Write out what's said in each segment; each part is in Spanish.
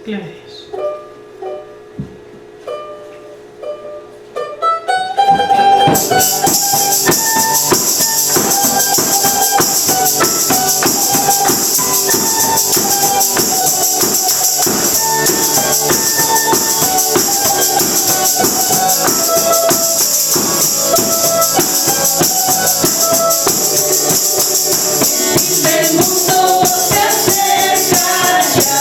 declare eso. El mundo se acerca ya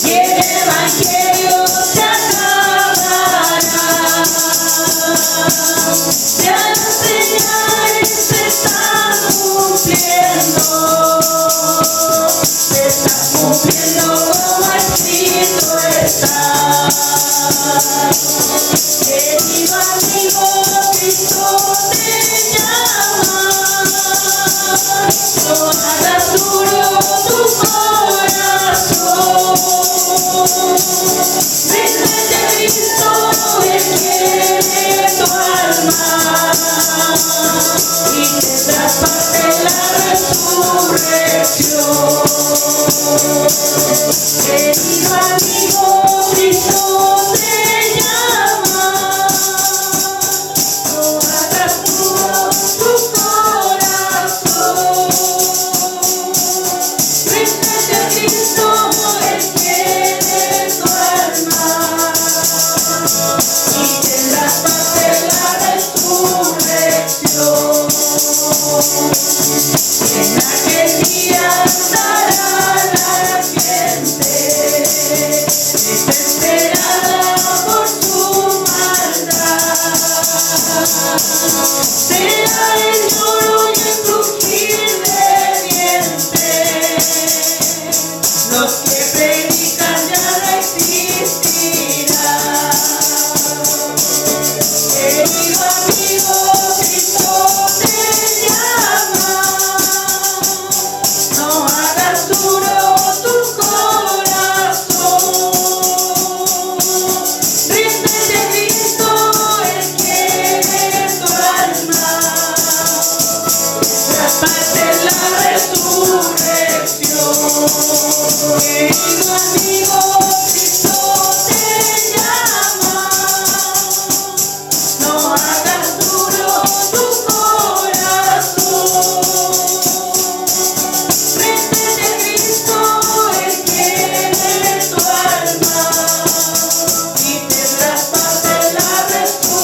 y el evangelio se acabará. Ya las señales se están cumpliendo como escrito está. Querido amigo, Cristo te llama. No hagas duro tu corazón. Ríndete a Cristo, Él quiere tu alma y tendrás parte en la resurrección. Querido amigo, Cristo te llama. No hagas duro tu corazón. Ríndete a Cristo, Él quiere tu alma y tendrás parte en la resurrección. En aquel día estará la gente desesperada por su maldad. Será el lloro y el crujir de dientes. Los que predican ya no existirán. Querido amigo, Cristo te llama. No hagas duro tu corazón. Ríndete a Cristo, Él quiere tu alma. Traspase la resurrección. Querido amigo, Cristo te llama. No hagas duro tu corazón. Ríndete a Cristo, Él quiere tu alma y tendrás parte en la resurrección.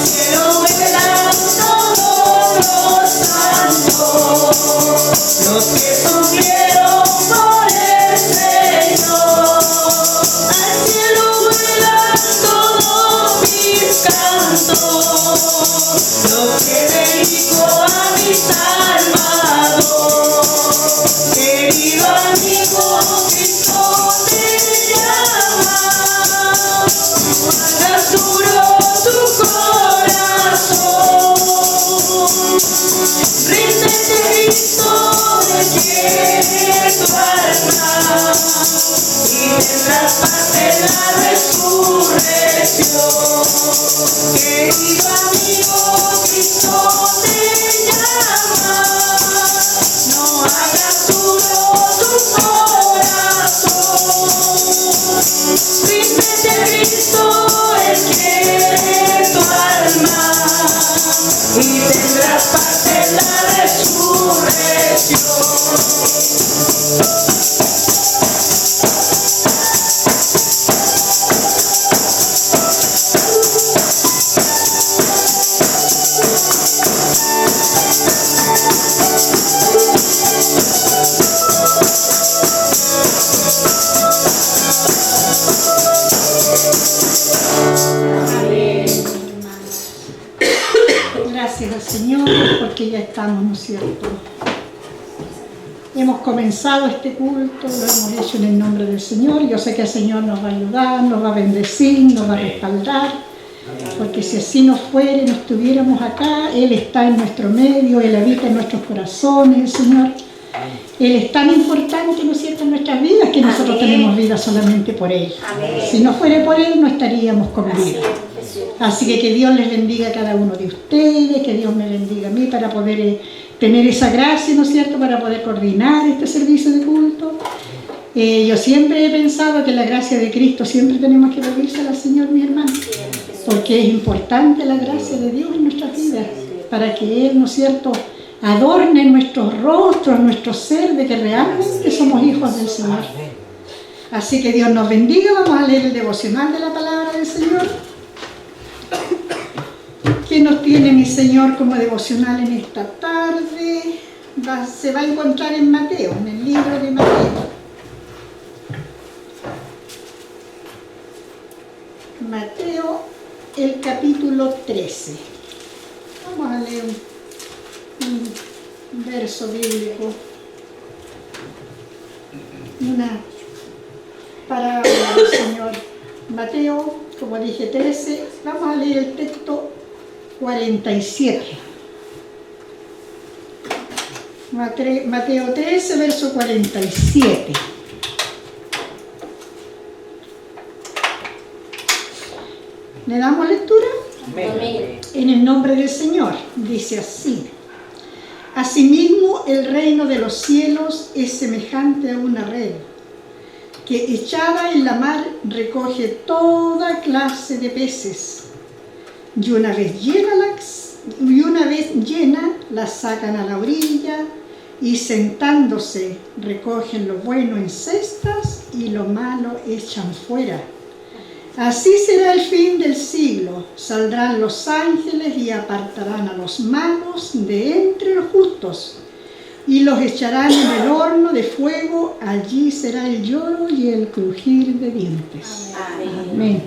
Cielo vuelan todos los santos, los que sufrieron por el Señor. Al cielo vuelan todos mis cantos, los que dedico a mi Salvador. Querido amigo, Cristo te llama. No hagas duro tu corazón. Ríndete a Cristo, Él quiere tu alma y tendrás parte en la resurrección. Querido amigo, Cristo te llama. No hagas duro tu corazón. Ríndete a Cristo, Él quiere tu alma y tendrás parte en la resurrección. Gracias al Señor porque ya estamos, ¿no es cierto? Hemos comenzado este culto, lo hemos hecho en el nombre del Señor. Yo sé que el Señor nos va a ayudar, nos va a bendecir, nos va a respaldar. Porque si así no fuera y no estuviéramos acá, Él está en nuestro medio, Él habita en nuestros corazones, Señor. Él es tan importante, ¿no es cierto?, en nuestras vidas, que nosotros tenemos vida solamente por Él. Si no fuera por Él, no estaríamos con vida. Así que Dios les bendiga a cada uno de ustedes, que Dios me bendiga a mí para poder tener esa gracia, ¿no es cierto?, para poder coordinar este servicio de culto. Yo siempre he pensado que la gracia de Cristo siempre tenemos que pedírsela al Señor, mi hermano, porque es importante la gracia de Dios en nuestras vidas, para que Él, ¿no es cierto?, adorne nuestros rostros, nuestro ser, de que realmente somos hijos del Señor. Así que Dios nos bendiga. Vamos a leer el devocional de la palabra del Señor. ¿Qué nos tiene mi Señor como devocional en esta tarde? Se va a encontrar en Mateo, en el libro de Mateo. Mateo, el capítulo 13. Vamos a leer un verso bíblico, una parábola del Señor. Mateo, como dije, 13. Vamos a leer el texto 47. Mateo 13, verso 47. ¿Le damos lectura? Amén. En el nombre del Señor, dice así: Asimismo, el reino de los cielos es semejante a una red, que echada en la mar recoge toda clase de peces, y una vez llena, la sacan a la orilla, y sentándose recogen lo bueno en cestas y lo malo echan fuera. Así será el fin del siglo. Saldrán los ángeles y apartarán a los malos de entre los justos y los echarán en el horno de fuego. Allí será el lloro y el crujir de dientes. Amén. Amén.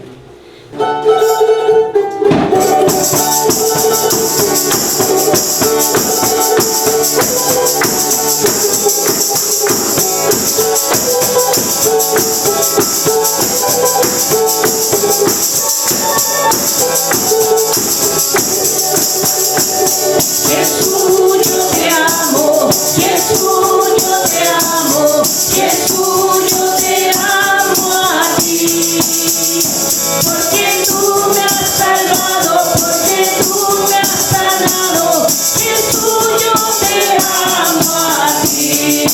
Jesús, yo te amo, Jesús, yo te amo, Jesús, yo te amo a ti. Porque tú me has salvado, porque tú me has sanado, Jesús, yo te amo a ti.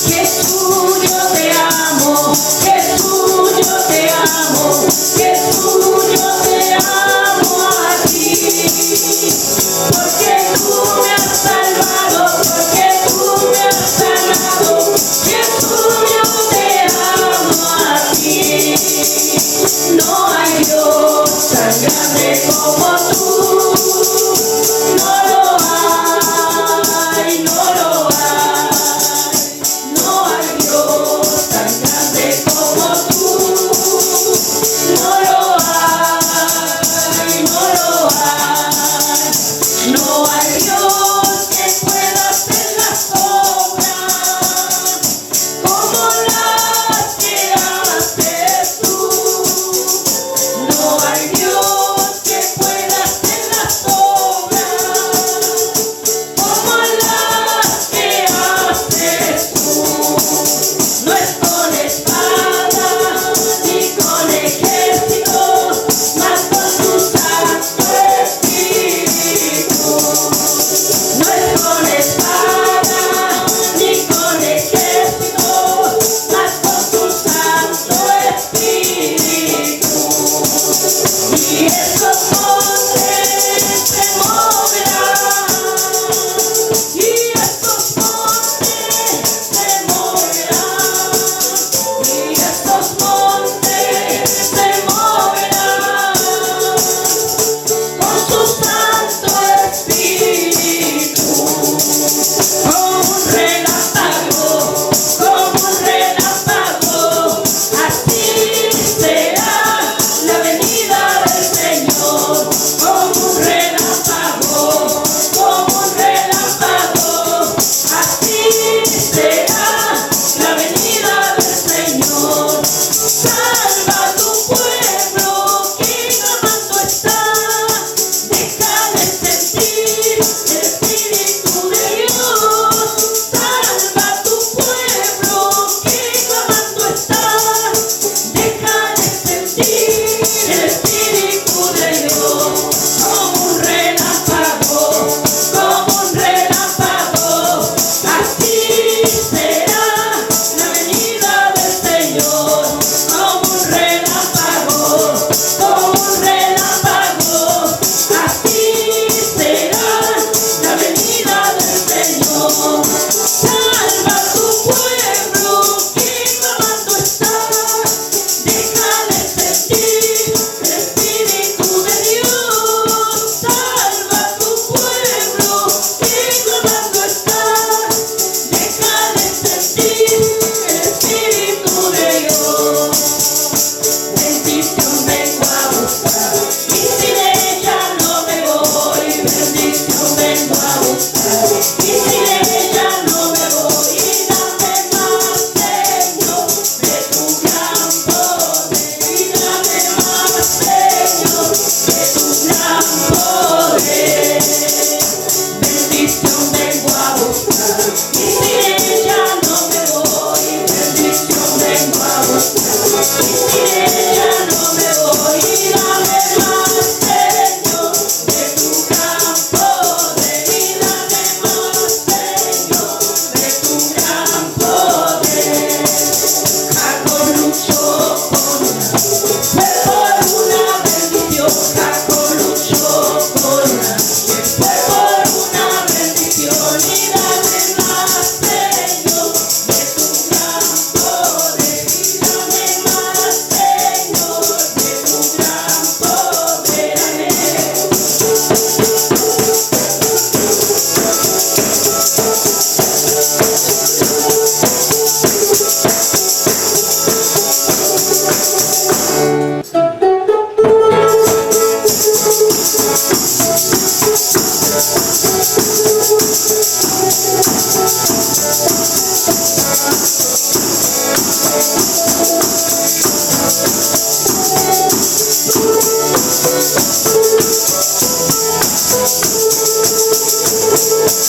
Jesús, yo te amo, Jesús, yo te amo, Jesús, yo te amo a ti. Porque tú me has salvado, porque tú me has sanado, Jesús, yo te amo a ti. No hay Dios tan grande como tú, no lo hay, no lo hay. No hay Dios tan grande como tú, no lo hay, no lo hay. No hay Dios que pueda hacer las obras como las que haces tú. No hay Dios que pueda hacer las obras como las que haces tú. No es con espada ni con ejército, mas con tu Santo Espíritu. No es con espada ni con ejército, mas con tu Santo Espíritu. Y esos montes se moverán, y esos montes se moverán, y esos montes se moverán con su Santo Espíritu. Como un relámpago, así será la venida del Señor.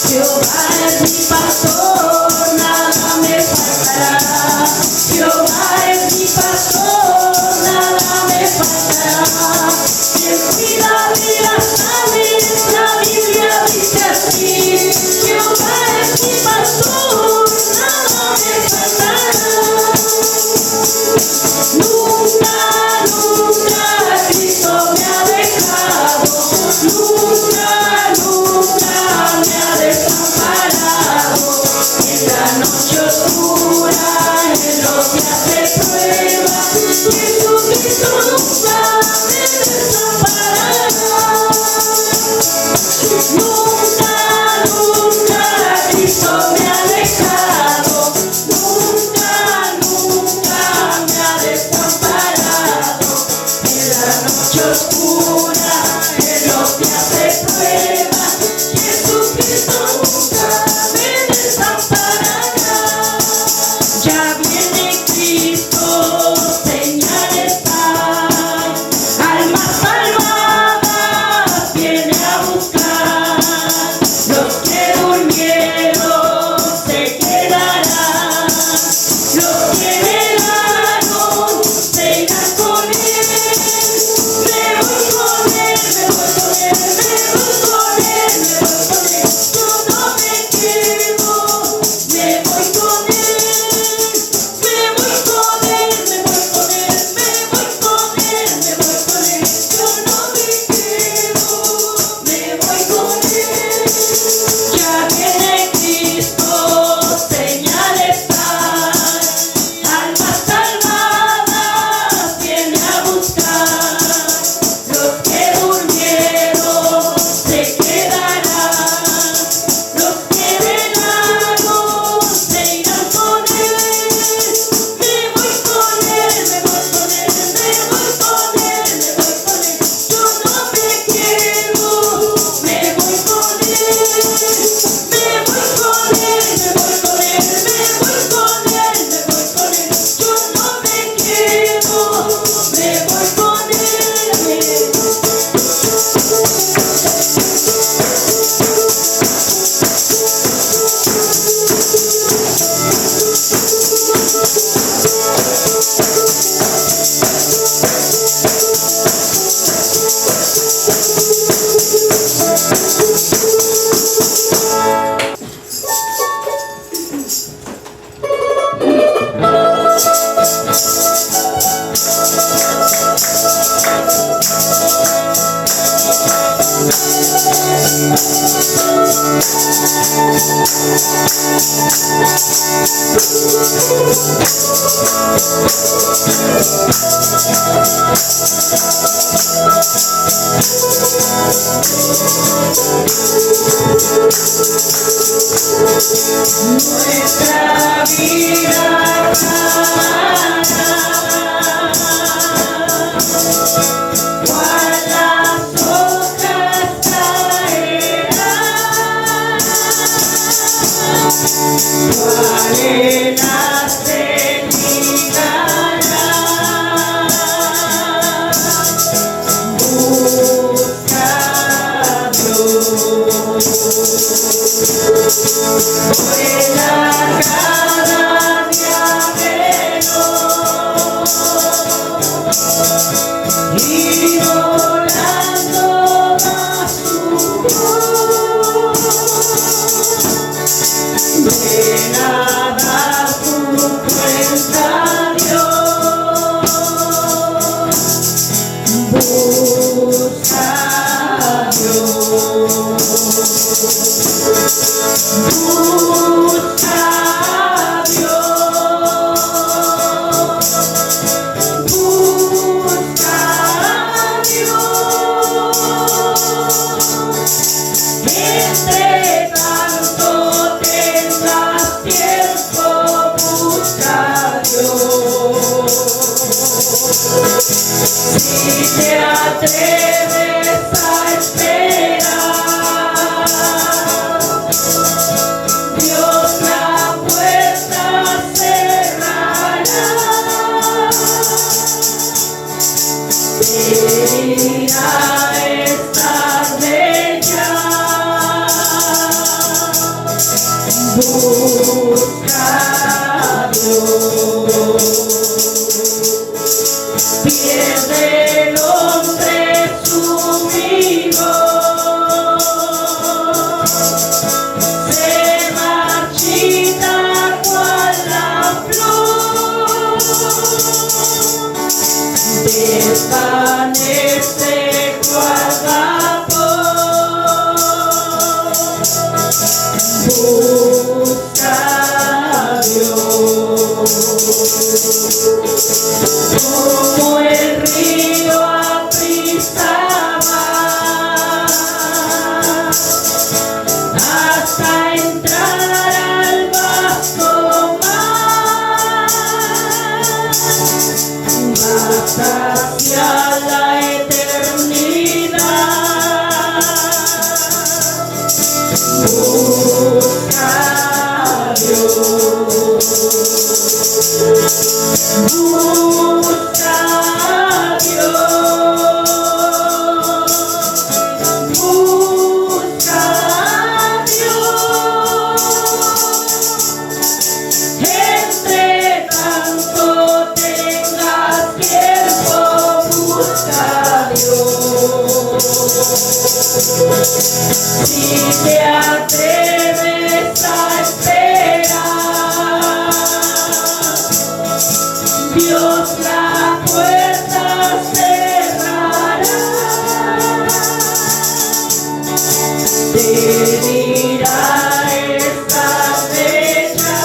Jehová es mi pastor, nada me faltará. Jehová es mi pastor, nada me faltará. Él cuida de las aves, la Biblia dice así. Jehová es mi pastor, nada me faltará. Nunca, nunca Cristo me ha dejado. Nunca, nunca me ha desamparado. En la noche oscura, en los días de prueba, Jesucristo nunca me desamparará. Nunca, nunca Cristo me ha dejado. Nunca, nunca me ha desamparado. En la noche oscura, en los días de prueba, Jesucristo nunca me desamparará. Ya viene Cristo, señales hay, almas salvadas viene a buscar. Los que durmieron se quedarán, los que velaron se irán con él. Me voy con él, me voy con él, me voy con él, me voy con él. Yo no me quedo, me voy con él. Me voy con él, me voy con él, me voy con él, me voy con él. Yo no me quedo, me voy con él. Ya viene Cristo, señales hay, almas salvadas viene a buscar. Los que durmieron se quedarán, los que velaron se irán con él. Me voy con él, me voy con él, me voy con él, me voy con él. Yo no me quedo, me voy con él. Me voy con él, me voy con él, me voy con él, me voy con él. Yo no me quedo, me voy con él. Nuestra vida clara, cual las hojas caerán, cual el aceite busca a Dios. Vuela cada día menos y volando va su voz. Ven a dar tu cuenta, Dios. Busca a Dios. Busca a Dios. Busca a Dios. Entre tanto tendrás tiempo, busca a Dios. Si te atreves a esperar, Dios la puerta cerrará. Te dirá Busca a Dios, busca a Dios. Entre tanto tengas tiempo, busca a Dios. Si te atreves a esperar, Dios la puerta cerrará. Te dirá esta fecha,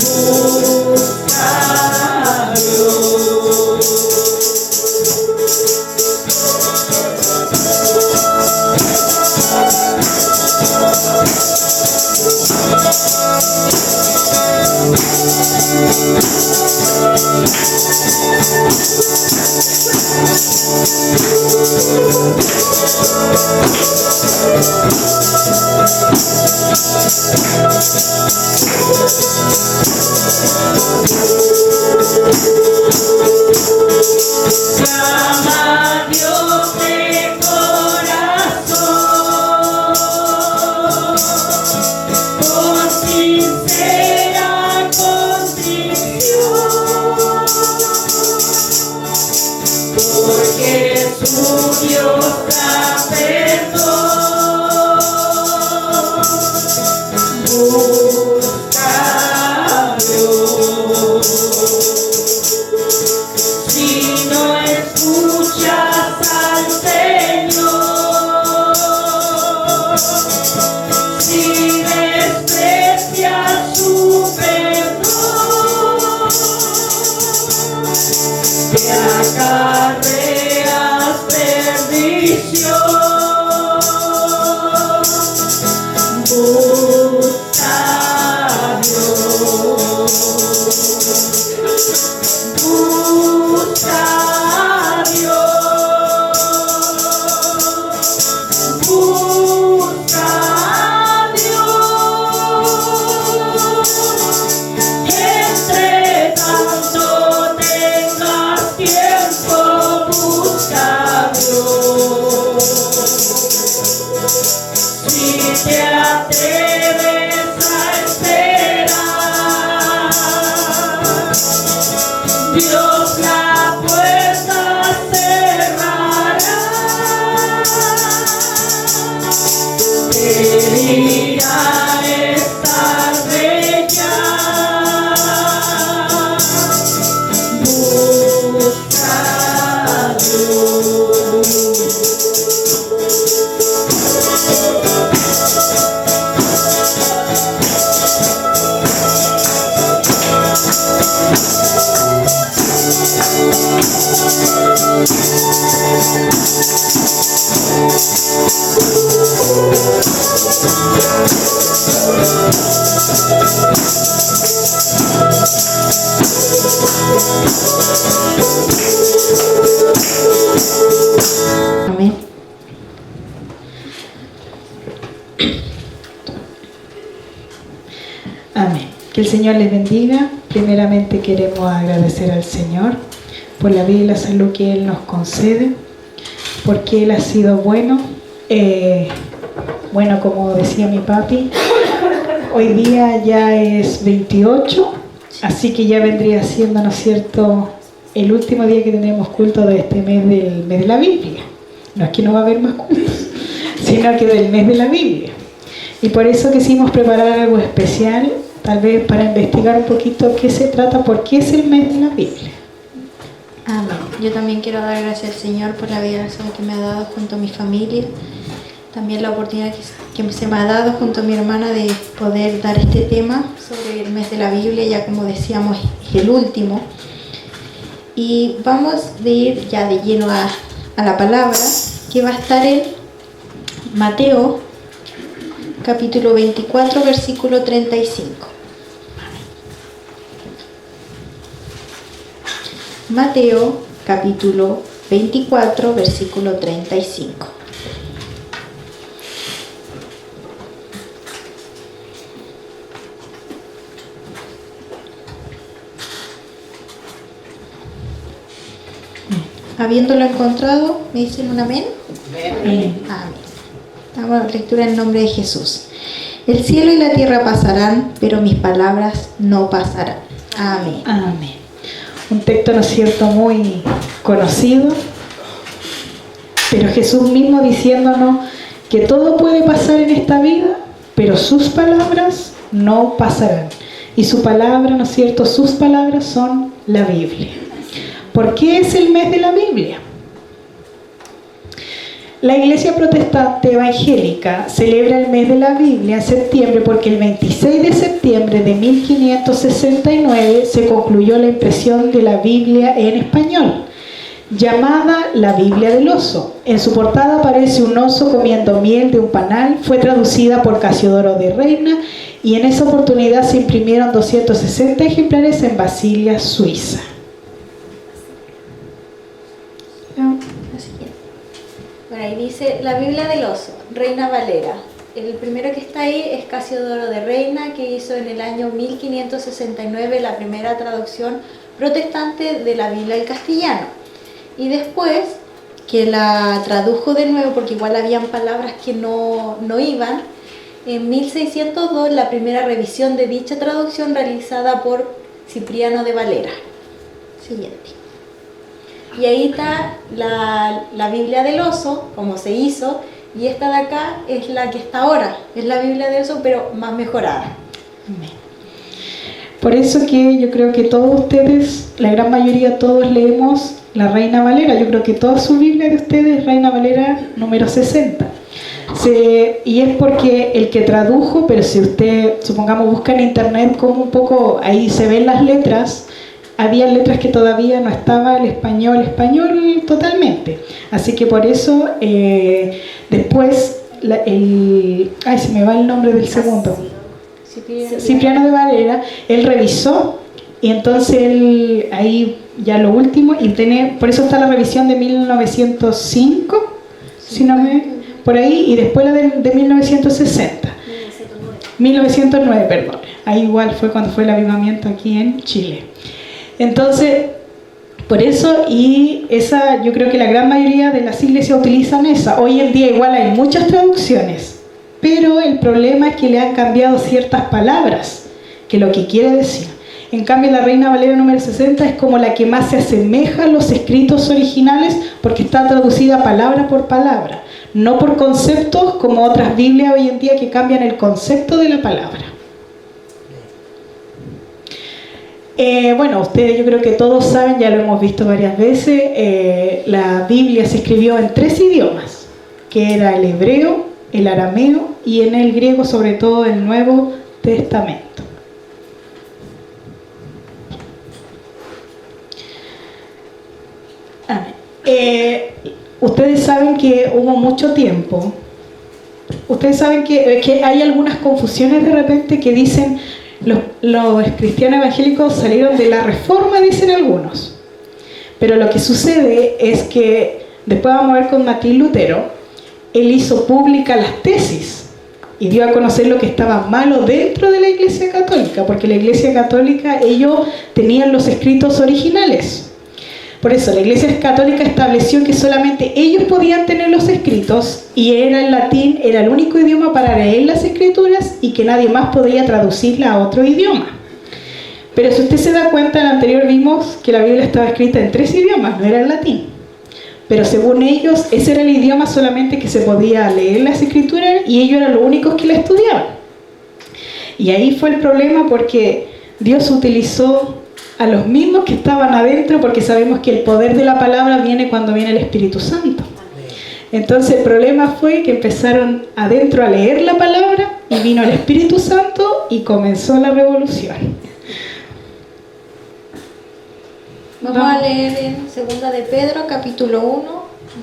busca a Dios. Llama a Dios de corazón, con sincera contrición, porque su Dios da perdón. Busca a Dios. Si no escuchas al Señor, si desprecias su perdón, te acarreas perdición. Busca a Dios. Busca a Dios, busca a Dios. Entre tanto tengas tiempo, busca a Dios. Si te atreves a esperar, Dios la puerta cerrará. Te dirá es tarde ya, busca a Dios. Amén. Amén. Que el Señor les bendiga. Primeramente queremos agradecer al Señor por la vida y la salud que Él nos concede, porque Él ha sido bueno. Bueno, como decía mi papi, hoy día ya es 28, así que ya vendría siendo, ¿no es cierto?, el último día que tendremos culto de este mes del mes de la Biblia. No es que no va a haber más cultos, sino que del mes de la Biblia. Y por eso quisimos preparar algo especial, tal vez para investigar un poquito qué se trata, por qué es el mes de la Biblia. Amén. Yo también quiero dar gracias al Señor por la vida que me ha dado junto a mi familia. También la oportunidad que se me ha dado junto a mi hermana de poder dar este tema sobre el mes de la Biblia, ya como decíamos es el último. Y vamos a ir ya de lleno a la palabra, que va a estar en Mateo capítulo 24, versículo 35. Mateo capítulo 24, versículo 35. Habiéndolo encontrado, ¿me dicen un amén? Amén. Amén. Damos lectura en nombre de Jesús. El cielo y la tierra pasarán, pero mis palabras no pasarán. Amén. Amén. Un texto, ¿no es cierto?, muy conocido, pero Jesús mismo diciéndonos que todo puede pasar en esta vida, pero sus palabras no pasarán. Y su palabra, ¿no es cierto?, sus palabras son la Biblia. ¿Por qué es el mes de la Biblia? La Iglesia Protestante Evangélica celebra el mes de la Biblia en septiembre porque el 26 de septiembre de 1569 se concluyó la impresión de la Biblia en español, llamada la Biblia del Oso. En su portada aparece un oso comiendo miel de un panal, fue traducida por Casiodoro de Reina y en esa oportunidad se imprimieron 260 ejemplares en Basilea, Suiza. Bueno, ahí dice la Biblia del Oso, Reina Valera. El primero que está ahí es Casiodoro de Reina, que hizo en el año 1569 la primera traducción protestante de la Biblia al castellano. Y después, que la tradujo de nuevo, porque igual habían palabras que no iban, en 1602 la primera revisión de dicha traducción realizada por Cipriano de Valera. Siguiente. Y ahí está la Biblia del Oso, como se hizo, y esta de acá es la que está ahora, es la Biblia del Oso, pero más mejorada. Amén. Por eso que yo creo que todos ustedes, la gran mayoría, todos leemos la Reina Valera. Yo creo que toda su Biblia de ustedes es Reina Valera número 60. Y es porque el que tradujo, pero si usted, supongamos, busca en internet como un poco, ahí se ven las letras, había letras que todavía no estaba el español totalmente. Así que por eso, después, se me va el nombre del segundo. Cipriano de Valera, él revisó y entonces él, ahí ya lo último, y por eso está la revisión de 1905, si no por ahí, y después la de 1960. 1909, perdón. Ahí igual fue cuando fue el avivamiento aquí en Chile. Entonces, por eso, y esa, yo creo que la gran mayoría de las iglesias utilizan esa. Hoy en día igual hay muchas traducciones, pero el problema es que le han cambiado ciertas palabras, que lo que quiere decir. En cambio, la Reina Valera número 60 es como la que más se asemeja a los escritos originales, porque está traducida palabra por palabra, no por conceptos como otras Biblias hoy en día que cambian el concepto de la palabra. Bueno, ustedes yo creo que todos saben, ya lo hemos visto varias veces, la Biblia se escribió en 3 idiomas, que era el hebreo, el arameo y en el griego, sobre todo el Nuevo Testamento. Ustedes saben que hubo mucho tiempo, ustedes saben que hay algunas confusiones de repente que dicen los cristianos evangélicos salieron de la Reforma, dicen algunos, pero lo que sucede es que después vamos a ver con Martín Lutero, él hizo pública las tesis y dio a conocer lo que estaba malo dentro de la Iglesia Católica, porque la Iglesia Católica, ellos tenían los escritos originales. Por eso la Iglesia Católica estableció que solamente ellos podían tener los escritos y era el latín, era el único idioma para leer las escrituras y que nadie más podía traducirla a otro idioma. Pero si usted se da cuenta, en el anterior vimos que la Biblia estaba escrita en 3 idiomas, no era el latín. Pero según ellos, ese era el idioma solamente que se podía leer las escrituras y ellos eran los únicos que la estudiaban. Y ahí fue el problema porque Dios utilizó a los mismos que estaban adentro, porque sabemos que el poder de la palabra viene cuando viene el Espíritu Santo. Entonces el problema fue que empezaron adentro a leer la palabra y vino el Espíritu Santo y comenzó la revolución. Vamos a leer en 2 de Pedro, capítulo 1,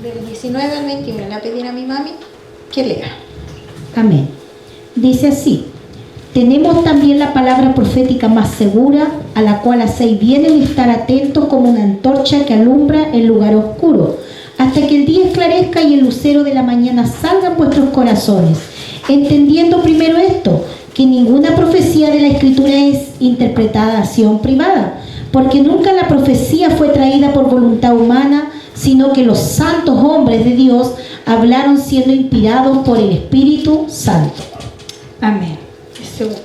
del 19 al 21. Le voy a pedir a mi mami que lea. Amén. Dice así: tenemos también la palabra profética más segura, a la cual hacéis bien en estar atentos como una antorcha que alumbra en lugar oscuro, hasta que el día esclarezca y el lucero de la mañana salga en vuestros corazones, entendiendo primero esto, que ninguna profecía de la Escritura es interpretación privada, porque nunca la profecía fue traída por voluntad humana, sino que los santos hombres de Dios hablaron siendo inspirados por el Espíritu Santo. Amén. Segunda.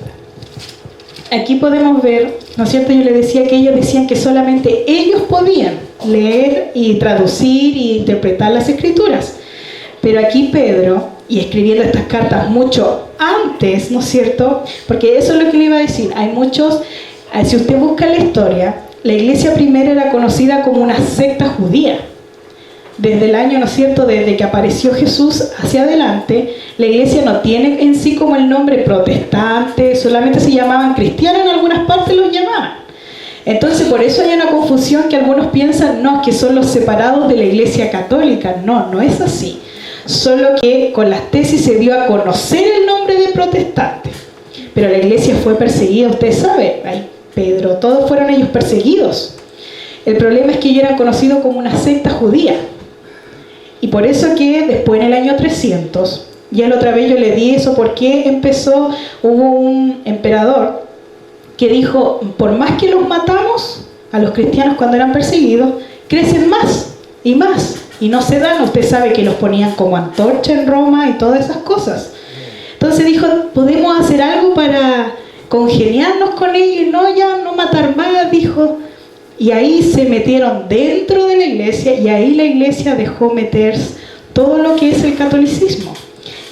Aquí podemos ver, ¿no es cierto? Yo le decía que ellos decían que solamente ellos podían leer y traducir y interpretar las Escrituras. Pero aquí Pedro, y escribiendo estas cartas mucho antes, ¿no es cierto? Porque eso es lo que le iba a decir. Hay muchos, si usted busca la historia, la iglesia primero era conocida como una secta judía. Desde el año, ¿no es cierto?, desde que apareció Jesús hacia adelante, la iglesia no tiene en sí como el nombre protestante, solamente se llamaban cristianos, en algunas partes los llamaban. Entonces por eso hay una confusión que algunos piensan, no, que son los separados de la iglesia católica. No, no es así. Solo que con las tesis se dio a conocer el nombre de protestante. Pero la iglesia fue perseguida, usted sabe, ay, Pedro, todos fueron ellos perseguidos. El problema es que ellos eran conocidos como una secta judía. Y por eso que después en el año 300, ya la otra vez yo le di eso porque hubo un emperador que dijo, por más que los matamos, a los cristianos cuando eran perseguidos, crecen más y más. Y no se dan, usted sabe que los ponían como antorcha en Roma y todas esas cosas. Entonces dijo, podemos hacer algo para congeniarnos con ellos y no matar más, dijo. Y ahí se metieron dentro de la iglesia y ahí la iglesia dejó meter todo lo que es el catolicismo.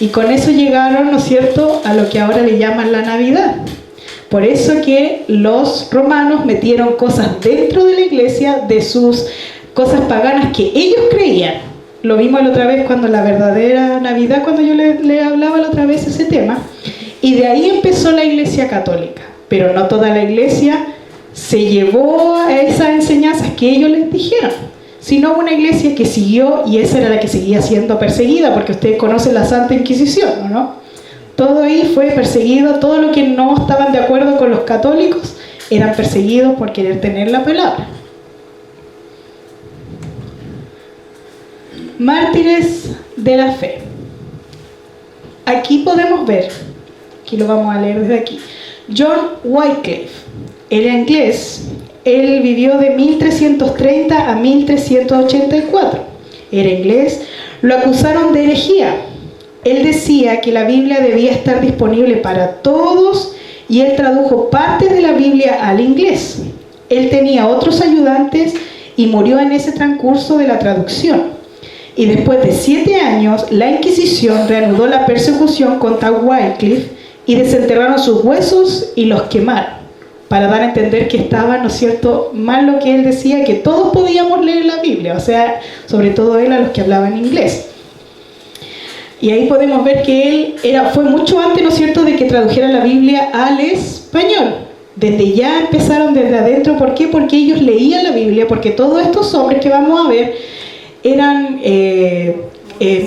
Y con eso llegaron, ¿no es cierto?, a lo que ahora le llaman la Navidad. Por eso que los romanos metieron cosas dentro de la iglesia de sus cosas paganas que ellos creían. Lo vimos la otra vez cuando la verdadera Navidad, cuando yo le hablaba la otra vez ese tema. Y de ahí empezó la iglesia católica. Pero no toda la iglesia se llevó a esas enseñanzas que ellos les dijeron, sino una iglesia que siguió, y esa era la que seguía siendo perseguida, porque ustedes conocen la Santa Inquisición, ¿no? Todo ahí fue perseguido, todo lo que no estaban de acuerdo con los católicos eran perseguidos por querer tener la palabra. Mártires de la fe. Aquí podemos ver, aquí lo vamos a leer desde aquí, John Wycliffe. Era inglés, él vivió de 1330 a 1384. Era inglés, lo acusaron de herejía. Él decía que la Biblia debía estar disponible para todos y él tradujo parte de la Biblia al inglés. Él tenía otros ayudantes y murió en ese transcurso de la traducción. Y después de 7 años, la Inquisición reanudó la persecución contra Wycliffe y desenterraron sus huesos y los quemaron, para dar a entender que estaba, ¿no es cierto?, mal lo que él decía, que todos podíamos leer la Biblia, o sea, sobre todo él a los que hablaban inglés. Y ahí podemos ver que él fue mucho antes, ¿no es cierto?, de que tradujera la Biblia al español. Desde ya empezaron desde adentro. ¿Por qué? Porque ellos leían la Biblia, porque todos estos hombres que vamos a ver eran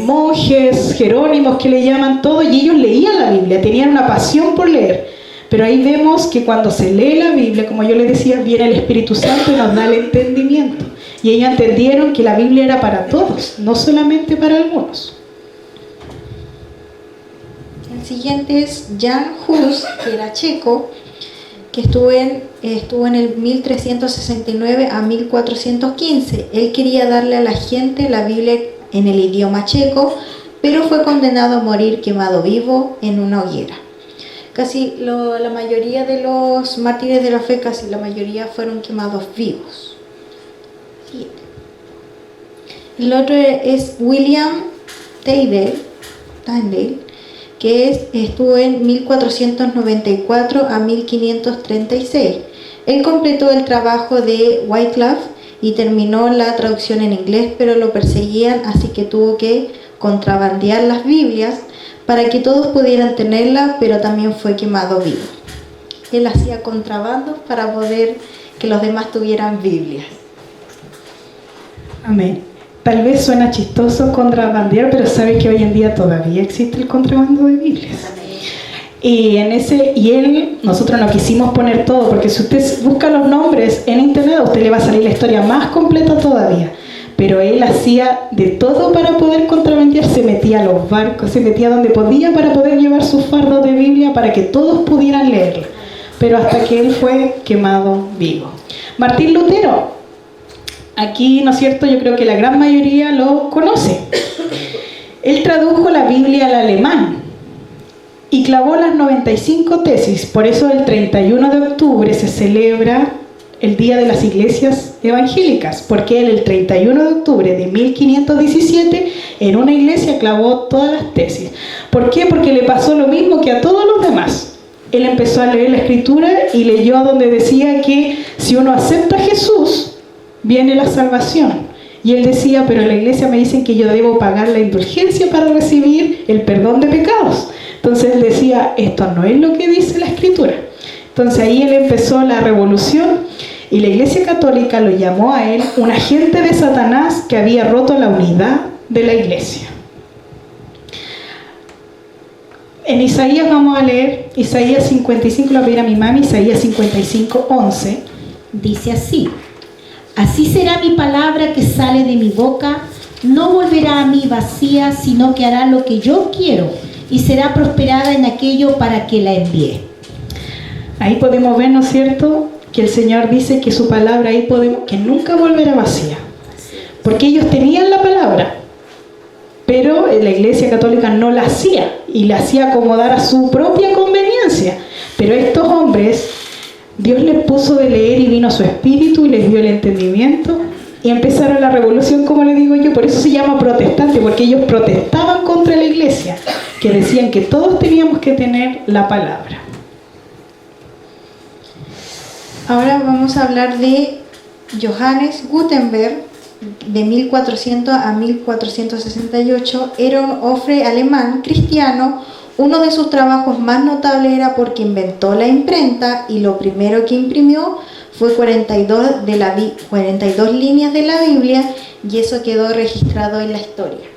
monjes, jerónimos que le llaman todo, y ellos leían la Biblia, tenían una pasión por leer. Pero ahí vemos que cuando se lee la Biblia, como yo les decía, viene el Espíritu Santo y nos da el entendimiento. Y ellos entendieron que la Biblia era para todos, no solamente para algunos. El siguiente es Jan Hus, que era checo, que estuvo en el 1369 a 1415. Él quería darle a la gente la Biblia en el idioma checo, pero fue condenado a morir quemado vivo en una hoguera. La mayoría de los mártires de la fe, casi la mayoría fueron quemados vivos. El otro es William Tyndale, que estuvo en 1494 a 1536. Él completó el trabajo de Wycliffe y terminó la traducción en inglés, pero lo perseguían, así que tuvo que contrabandear las Biblias para que todos pudieran tenerla, pero también fue quemado vivo. Él hacía contrabando para poder que los demás tuvieran Biblias. Amén. Tal vez suena chistoso contrabandear, pero sabe que hoy en día todavía existe el contrabando de Biblias. Nosotros no quisimos poner todo, porque si usted busca los nombres en internet, a usted le va a salir la historia más completa todavía. Pero él hacía de todo para poder contrabandear, se metía a los barcos, se metía donde podía para poder llevar sus fardos de Biblia para que todos pudieran leerla. Pero hasta que él fue quemado vivo. Martín Lutero, aquí, ¿no es cierto?, yo creo que la gran mayoría lo conoce. Él tradujo la Biblia al alemán y clavó las 95 tesis. Por eso el 31 de octubre se celebra el Día de las Iglesias Evangélicas, porque él el 31 de octubre de 1517 en una iglesia clavó todas las tesis. ¿Por qué? Porque le pasó lo mismo que a todos los demás. Él empezó a leer la Escritura y leyó donde decía que si uno acepta a Jesús, viene la salvación. Y él decía, pero en la iglesia me dicen que yo debo pagar la indulgencia para recibir el perdón de pecados. Entonces él decía, esto no es lo que dice la Escritura. Entonces ahí él empezó la revolución y la Iglesia Católica lo llamó a él un agente de Satanás que había roto la unidad de la iglesia. En Isaías vamos a leer Isaías 55, lo voy a pedir a mi mami, Isaías 55, 11. Dice así: así será mi palabra que sale de mi boca, no volverá a mí vacía, sino que hará lo que yo quiero y será prosperada en aquello para que la envíe. Ahí podemos ver, ¿no es cierto?, que el Señor dice que su palabra ahí podemos, que nunca volverá vacía. Porque ellos tenían la palabra, pero la Iglesia Católica no la hacía y la hacía acomodar a su propia conveniencia. Pero estos hombres, Dios les puso de leer y vino su espíritu y les dio el entendimiento y empezaron la revolución, como le digo yo. Por eso se llama protestante, porque ellos protestaban contra la Iglesia, que decían que todos teníamos que tener la palabra. Ahora vamos a hablar de Johannes Gutenberg, de 1400 a 1468. Era un hombre alemán cristiano. Uno de sus trabajos más notables era porque inventó la imprenta y lo primero que imprimió fue 42 líneas de la Biblia, y eso quedó registrado en la historia.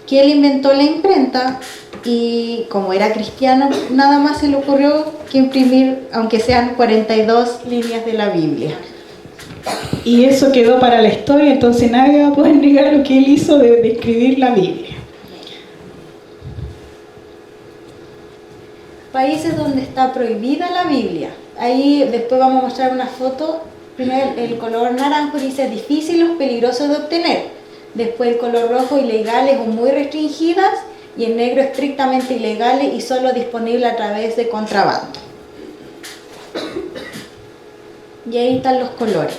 Que él inventó la imprenta y como era cristiano, nada más se le ocurrió que imprimir, aunque sean 42 líneas de la Biblia. Y eso quedó para la historia, entonces nadie va a poder negar lo que él hizo de escribir la Biblia. Países donde está prohibida la Biblia. Ahí después vamos a mostrar una foto. Primero el color naranjo dice difícil o peligroso de obtener. Después el color rojo, ilegales o muy restringidas. Y el negro, estrictamente ilegales y solo disponible a través de contrabando. Y ahí están los colores.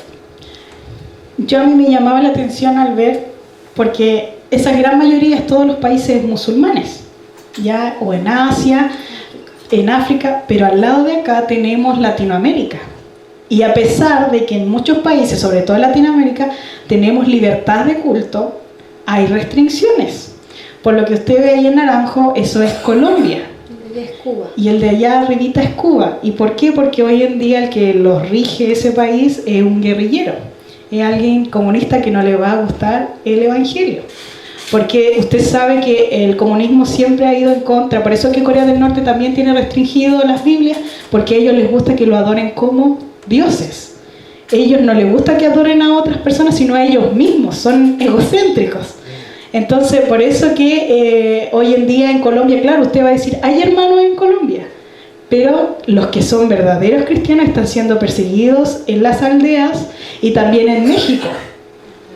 Yo a mí me llamaba la atención al ver, porque esa gran mayoría es todos los países musulmanes, ya, o en Asia, en África, pero al lado de acá tenemos Latinoamérica. Y a pesar de que en muchos países, sobre todo en Latinoamérica, tenemos libertad de culto, hay restricciones. Por lo que usted ve ahí en naranjo, eso es Colombia. El de allá es Cuba. Y el de allá arribita es Cuba. ¿Y por qué? Porque hoy en día el que los rige ese país es un guerrillero. Es alguien comunista que no le va a gustar el evangelio. Porque usted sabe que el comunismo siempre ha ido en contra. Por eso es que Corea del Norte también tiene restringido las Biblias, porque a ellos les gusta que lo adoren como dioses. A ellos no les gusta que adoren a otras personas, sino a ellos mismos. Son egocéntricos. Entonces, por eso que hoy en día en Colombia, claro, usted va a decir, hay hermanos en Colombia, pero los que son verdaderos cristianos están siendo perseguidos en las aldeas y también en México.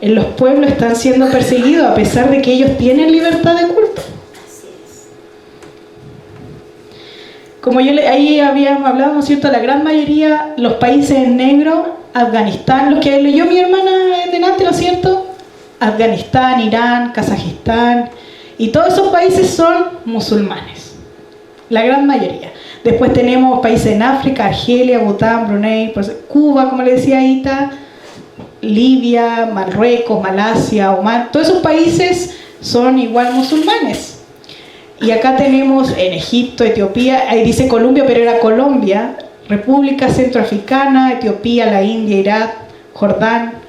En los pueblos están siendo perseguidos a pesar de que ellos tienen libertad de culto. Como ahí habíamos hablado, ¿no es cierto?, la gran mayoría, los países en negro, Afganistán, los que leyó mi hermana delante, ¿no es cierto?, Afganistán, Irán, Kazajistán, y todos esos países son musulmanes, la gran mayoría. Después tenemos países en África, Argelia, Bután, Brunei, Cuba, como le decía Aita, Libia, Marruecos, Malasia, Omán, todos esos países son igual musulmanes. Y acá tenemos en Egipto, Etiopía, ahí dice Colombia, pero era Colombia, República Centroafricana, Etiopía, la India, Irak, Jordán,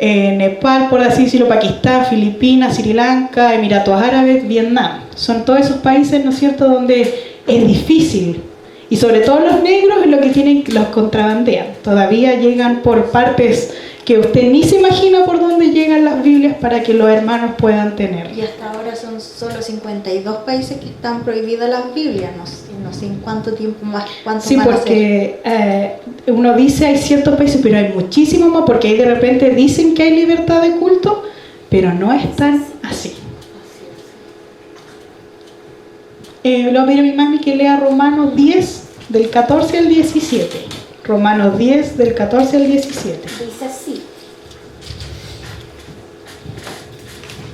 Nepal, por así decirlo, Pakistán, Filipinas, Sri Lanka, Emiratos Árabes, Vietnam. Son todos esos países, ¿no es cierto?, donde es difícil. Y sobre todo los negros es lo que tienen, los contrabandean. Todavía llegan por partes que usted ni se imagina por dónde llegan las Biblias para que los hermanos puedan tener. Y hasta ahora son solo 52 países que están prohibidas las Biblias, no sé en cuánto tiempo más, cuánto Sí, van a ser. porque uno dice hay ciertos países, pero hay muchísimos más, porque ahí de repente dicen que hay libertad de culto, pero no es tan así. Le voy a pedir a mi mami que lea Romanos 10, del 14 al 17. Romanos 10, del 14 al 17. Dice así: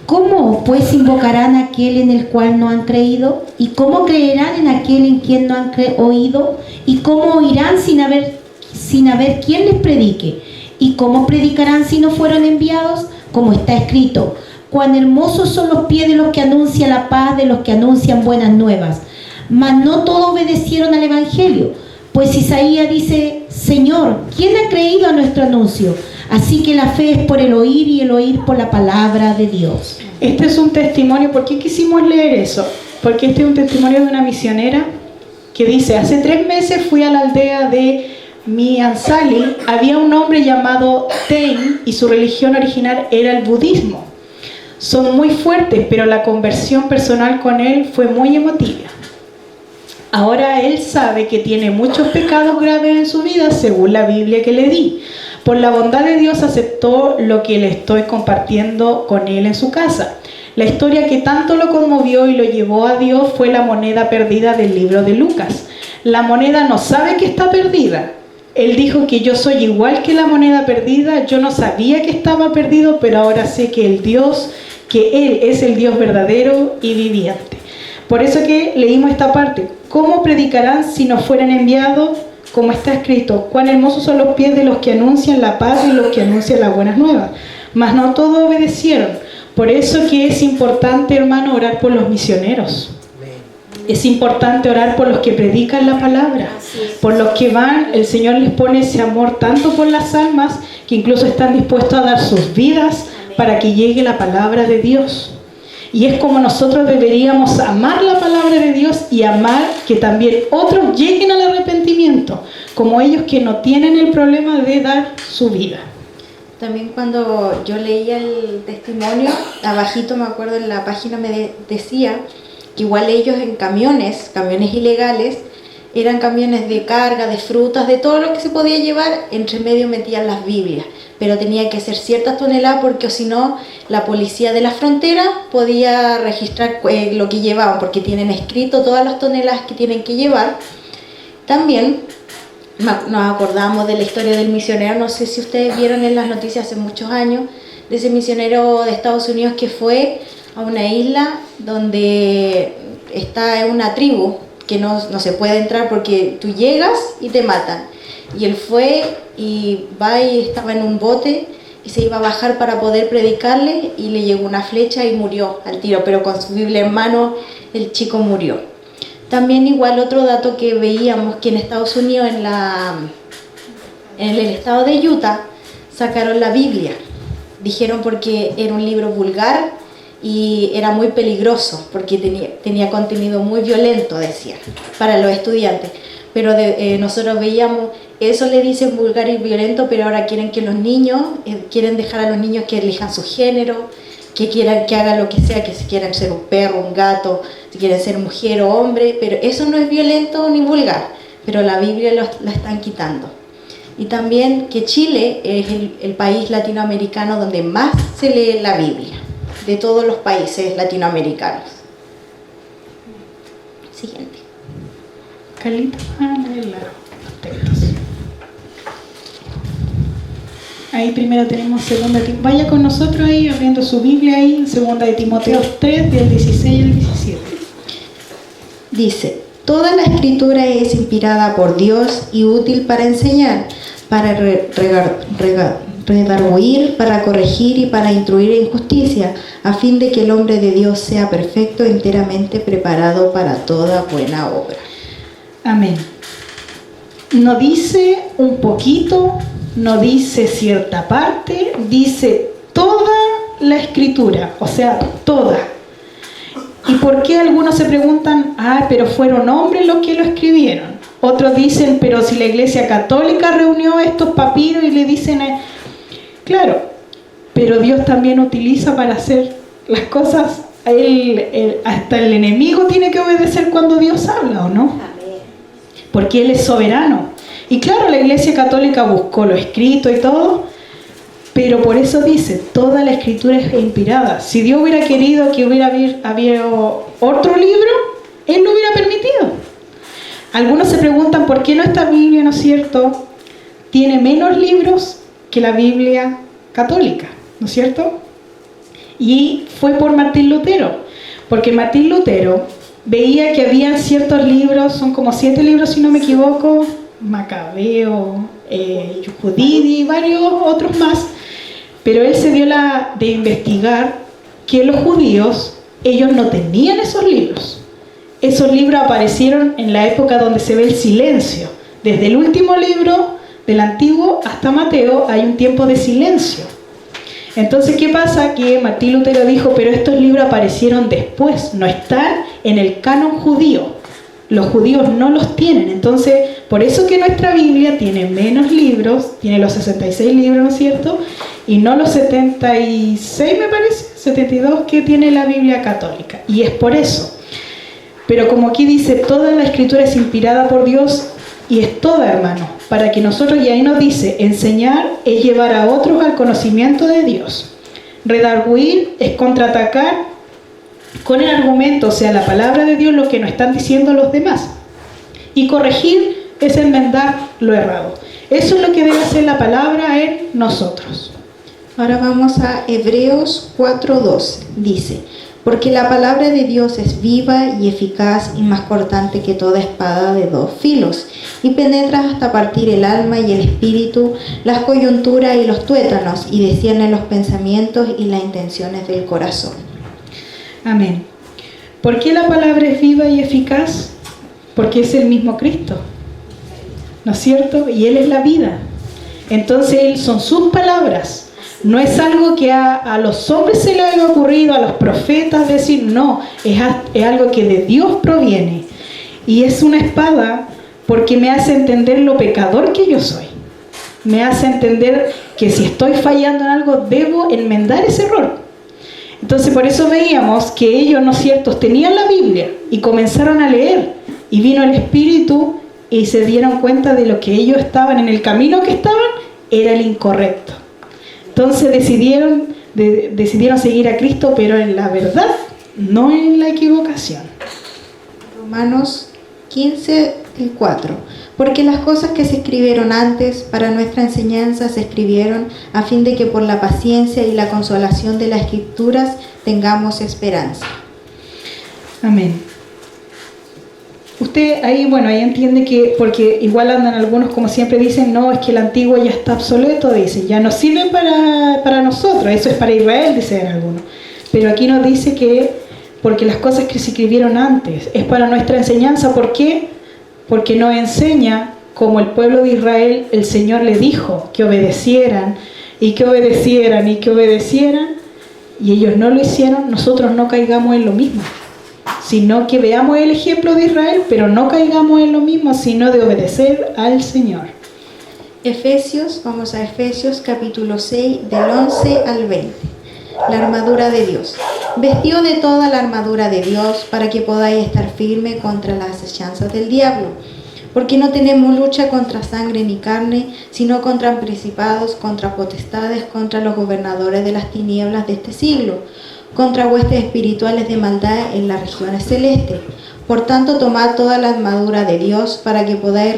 ¿cómo pues invocarán a aquel en el cual no han creído? ¿Y cómo creerán en aquel en quien no han oído? ¿Y cómo oirán sin haber quien les predique? ¿Y cómo predicarán si no fueron enviados? Como está escrito: cuán hermosos son los pies de los que anuncian la paz, de los que anuncian buenas nuevas. Mas no todos obedecieron al evangelio. Pues Isaías dice: Señor, ¿quién ha creído a nuestro anuncio? Así que la fe es por el oír y el oír por la palabra de Dios. Este es un testimonio. ¿Por qué quisimos leer eso? Porque este es un testimonio de una misionera que dice: hace 3 meses fui a la aldea de Miansali. Había un hombre llamado Tein y su religión original era el budismo. Son muy fuertes, pero la conversión personal con él fue muy emotiva. Ahora él sabe que tiene muchos pecados graves en su vida, según la Biblia que le di. Por la bondad de Dios aceptó lo que le estoy compartiendo con él en su casa. La historia que tanto lo conmovió y lo llevó a Dios fue la moneda perdida del libro de Lucas. La moneda no sabe que está perdida. Él dijo que yo soy igual que la moneda perdida. Yo no sabía que estaba perdido, pero ahora sé que Él es el Dios verdadero y viviente. Por eso que leímos esta parte. ¿Cómo predicarán si no fueran enviados? Como está escrito: cuán hermosos son los pies de los que anuncian la paz y los que anuncian las buenas nuevas. Mas no todos obedecieron. Por eso que es importante, hermano, orar por los misioneros. Es importante orar por los que predican la palabra, por los que van. El Señor les pone ese amor tanto por las almas que incluso están dispuestos a dar sus vidas para que llegue la palabra de Dios. Y es como nosotros deberíamos amar la palabra de Dios y amar que también otros lleguen al arrepentimiento, como ellos que no tienen el problema de dar su vida. También cuando yo leía el testimonio, abajito me acuerdo en la página me decía que igual ellos en camiones ilegales, eran camiones de carga, de frutas, de todo lo que se podía llevar, entre medio metían las Biblias, pero tenía que ser ciertas toneladas porque si no, la policía de la frontera podía registrar lo que llevaban, porque tienen escrito todas las toneladas que tienen que llevar. También nos acordamos de la historia del misionero, no sé si ustedes vieron en las noticias hace muchos años, de ese misionero de Estados Unidos que fue a una isla donde está una tribu, que no se puede entrar porque tú llegas y te matan. Y él fue y va y estaba en un bote y se iba a bajar para poder predicarle y le llegó una flecha y murió al tiro, pero con su Biblia en mano el chico murió. También igual otro dato que veíamos que en Estados Unidos, en el estado de Utah, sacaron la Biblia. Dijeron porque era un libro vulgar y era muy peligroso porque tenía contenido muy violento, decían, para los estudiantes. Pero nosotros veíamos, eso le dicen vulgar y violento, pero ahora quieren que los niños, quieren dejar a los niños que elijan su género, que quieran que hagan lo que sea, que si quieren ser un perro, un gato, si quieren ser mujer o hombre, pero eso no es violento ni vulgar, pero la Biblia la están quitando. Y también que Chile es el país latinoamericano donde más se lee la Biblia, de todos los países latinoamericanos. Siguiente. Carlita, los textos. Ahí primero tenemos segunda. Vaya con nosotros ahí, abriendo su Biblia ahí, en segunda de Timoteo 3, del 16 al 17. Dice: toda la escritura es inspirada por Dios y útil para enseñar, para redarguir, para corregir y para instruir en justicia, a fin de que el hombre de Dios sea perfecto, enteramente preparado para toda buena obra. Amén. No dice un poquito, no dice cierta parte, dice toda la escritura, o sea, toda. ¿Y por qué algunos se preguntan, pero fueron hombres los que lo escribieron? Otros dicen, pero si la Iglesia Católica reunió estos papiros y le dicen, Claro, pero Dios también utiliza para hacer las cosas, hasta el enemigo tiene que obedecer cuando Dios habla, ¿o no? Porque Él es soberano. Y claro, la Iglesia Católica buscó lo escrito y todo, pero por eso dice, toda la Escritura es inspirada. Si Dios hubiera querido que hubiera habido otro libro, Él lo hubiera permitido. Algunos se preguntan por qué nuestra Biblia, ¿no es cierto?, tiene menos libros que la Biblia católica, ¿no es cierto? Y fue por Martín Lutero, porque Martín Lutero veía que había ciertos libros, son como 7 libros si no me equivoco, Macabeo, Judith y varios otros más, pero él se dio la de investigar que los judíos, ellos no tenían esos libros. Esos libros aparecieron en la época donde se ve el silencio. Desde el último libro del Antiguo hasta Mateo hay un tiempo de silencio. Entonces, ¿qué pasa? Que Martín Lutero dijo, pero estos libros aparecieron después, no están en el canon judío. Los judíos no los tienen. Entonces, por eso que nuestra Biblia tiene menos libros, tiene los 66 libros, ¿no es cierto? Y no los 76, me parece, 72 que tiene la Biblia católica. Y es por eso. Pero como aquí dice, toda la Escritura es inspirada por Dios y es toda, hermano, para que nosotros, y ahí nos dice, enseñar es llevar a otros al conocimiento de Dios. Redarguir es contraatacar con el argumento, o sea, la palabra de Dios, lo que nos están diciendo los demás. Y corregir es enmendar lo errado. Eso es lo que debe hacer la palabra en nosotros. Ahora vamos a Hebreos 4:12. Dice, porque la palabra de Dios es viva y eficaz y más cortante que toda espada de 2 filos, y penetra hasta partir el alma y el espíritu, las coyunturas y los tuétanos, y discierne los pensamientos y las intenciones del corazón. Amén. ¿Por qué la palabra es viva y eficaz? Porque es el mismo Cristo, ¿no es cierto? Y Él es la vida. Entonces, son sus palabras. No es algo que a los hombres se les haya ocurrido, a los profetas decir, no, es algo que de Dios proviene. Y es una espada porque me hace entender lo pecador que yo soy. Me hace entender que si estoy fallando en algo, debo enmendar ese error. Entonces, por eso veíamos que ellos, ¿no es cierto?, tenían la Biblia y comenzaron a leer. Y vino el Espíritu y se dieron cuenta de lo que ellos estaban, en el camino que estaban, era el incorrecto. Entonces decidieron seguir a Cristo, pero en la verdad, no en la equivocación. Romanos 15:4. Porque las cosas que se escribieron antes para nuestra enseñanza se escribieron a fin de que por la paciencia y la consolación de las Escrituras tengamos esperanza. Amén. Usted ahí entiende que, porque igual andan algunos, como siempre dicen, no, es que el antiguo ya está obsoleto, dicen, ya no sirve para nosotros, eso es para Israel, dicen algunos. Pero aquí nos dice que, porque las cosas que se escribieron antes, es para nuestra enseñanza. ¿Por qué? Porque nos enseña, como el pueblo de Israel, el Señor le dijo que obedecieran, y que obedecieran, y que obedecieran, y ellos no lo hicieron, nosotros no caigamos en lo mismo. Sino que veamos el ejemplo de Israel, pero no caigamos en lo mismo, sino de obedecer al Señor. Vamos a Efesios capítulo 6, del 11 al 20. La armadura de Dios. Vestido de toda la armadura de Dios, para que podáis estar firme contra las acechanzas del diablo. Porque no tenemos lucha contra sangre ni carne, sino contra principados, contra potestades, contra los gobernadores de las tinieblas de este siglo, contra huestes espirituales de maldad en las regiones celestes. Por tanto, tomad toda la armadura de Dios para que podáis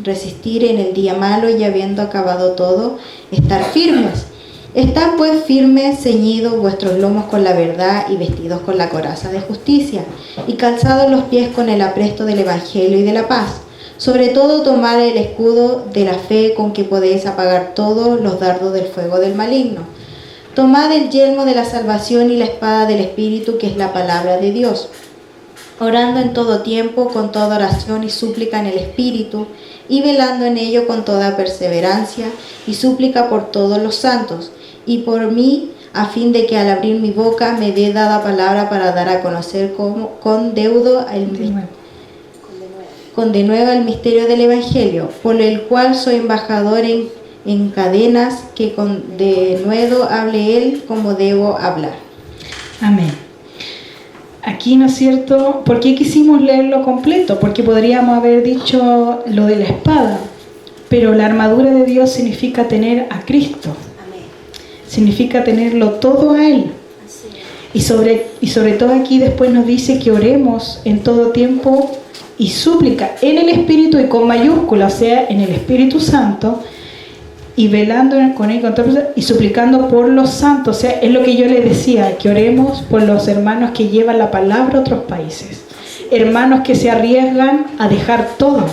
resistir en el día malo, y habiendo acabado todo, estar firmes. Estad pues firmes, ceñidos vuestros lomos con la verdad y vestidos con la coraza de justicia, y calzados los pies con el apresto del Evangelio y de la paz. Sobre todo, tomad el escudo de la fe, con que podéis apagar todos los dardos del fuego del maligno. Tomad el yelmo de la salvación y la espada del Espíritu, que es la palabra de Dios, orando en todo tiempo, con toda oración y súplica en el Espíritu, y velando en ello con toda perseverancia y súplica por todos los santos, y por mí, a fin de que al abrir mi boca me dé dada palabra para dar a conocer con denuedo el misterio del Evangelio, por el cual soy embajador en en cadenas, que con denuedo hable él como debo hablar. Amén. Aquí, ¿no es cierto? ¿Por qué quisimos leerlo completo? Porque podríamos haber dicho lo de la espada, pero la armadura de Dios significa tener a Cristo. Significa tenerlo todo a Él. Y sobre todo aquí después nos dice que oremos en todo tiempo y súplica en el Espíritu y con mayúscula, o sea, en el Espíritu Santo, y velando con Él y suplicando por los santos. O sea, es lo que yo les decía, que oremos por los hermanos que llevan la palabra a otros países, hermanos que se arriesgan a dejar todo,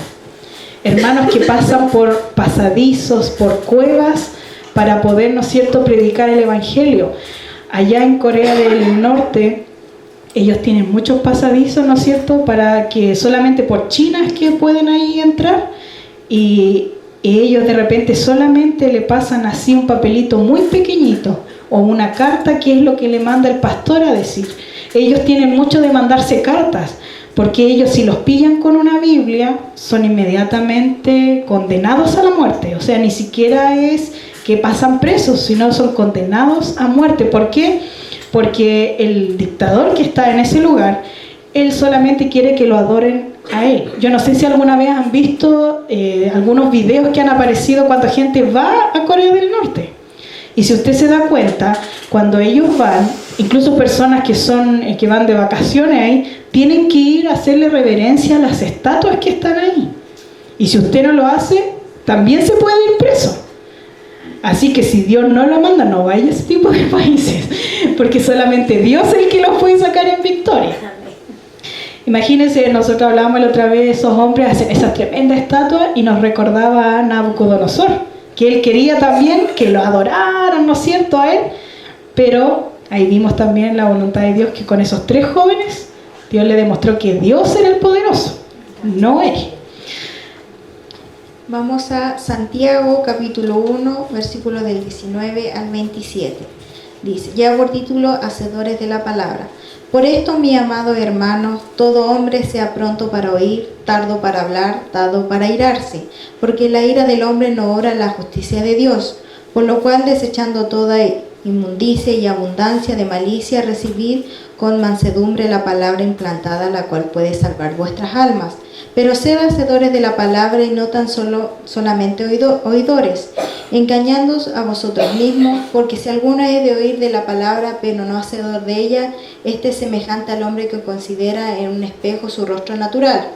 hermanos que pasan por pasadizos, por cuevas, para poder, ¿no es cierto?, predicar el Evangelio. Allá en Corea del Norte, ellos tienen muchos pasadizos, ¿no es cierto?, para que solamente por China es que pueden ahí entrar, y ellos de repente solamente le pasan así un papelito muy pequeñito o una carta, que es lo que le manda el pastor a decir. Ellos tienen mucho de mandarse cartas, porque ellos, si los pillan con una Biblia, son inmediatamente condenados a la muerte. O sea, ni siquiera es que pasan presos, sino son condenados a muerte. ¿Por qué? Porque el dictador que está en ese lugar, él solamente quiere que lo adoren a él. Yo no sé si alguna vez han visto algunos videos que han aparecido cuando gente va a Corea del Norte. Y si usted se da cuenta, cuando ellos van, incluso personas que van de vacaciones ahí, tienen que ir a hacerle reverencia a las estatuas que están ahí. Y si usted no lo hace, también se puede ir preso. Así que si Dios no lo manda, no vaya a ese tipo de países, porque solamente Dios es el que los puede sacar en victoria. Imagínense, nosotros hablábamos la otra vez, esos hombres hacen esas tremendas estatuas y nos recordaba a Nabucodonosor, que él quería también que lo adoraran, ¿no es cierto?, a él, pero ahí vimos también la voluntad de Dios, que con esos 3 jóvenes, Dios le demostró que Dios era el poderoso, no él. Vamos a Santiago capítulo 1, versículos del 19 al 27. Dice, ya por título, hacedores de la palabra. Por esto, mi amado hermano, todo hombre sea pronto para oír, tardo para hablar, tardo para irarse, porque la ira del hombre no obra la justicia de Dios. Por lo cual, desechando toda inmundicia y abundancia de malicia, recibid con mansedumbre la palabra implantada, la cual puede salvar vuestras almas. Pero sed hacedores de la palabra y no tan solamente oidores, engañándoos a vosotros mismos, porque si alguno es de oír de la palabra, pero no hacedor de ella, este es semejante al hombre que considera en un espejo su rostro natural.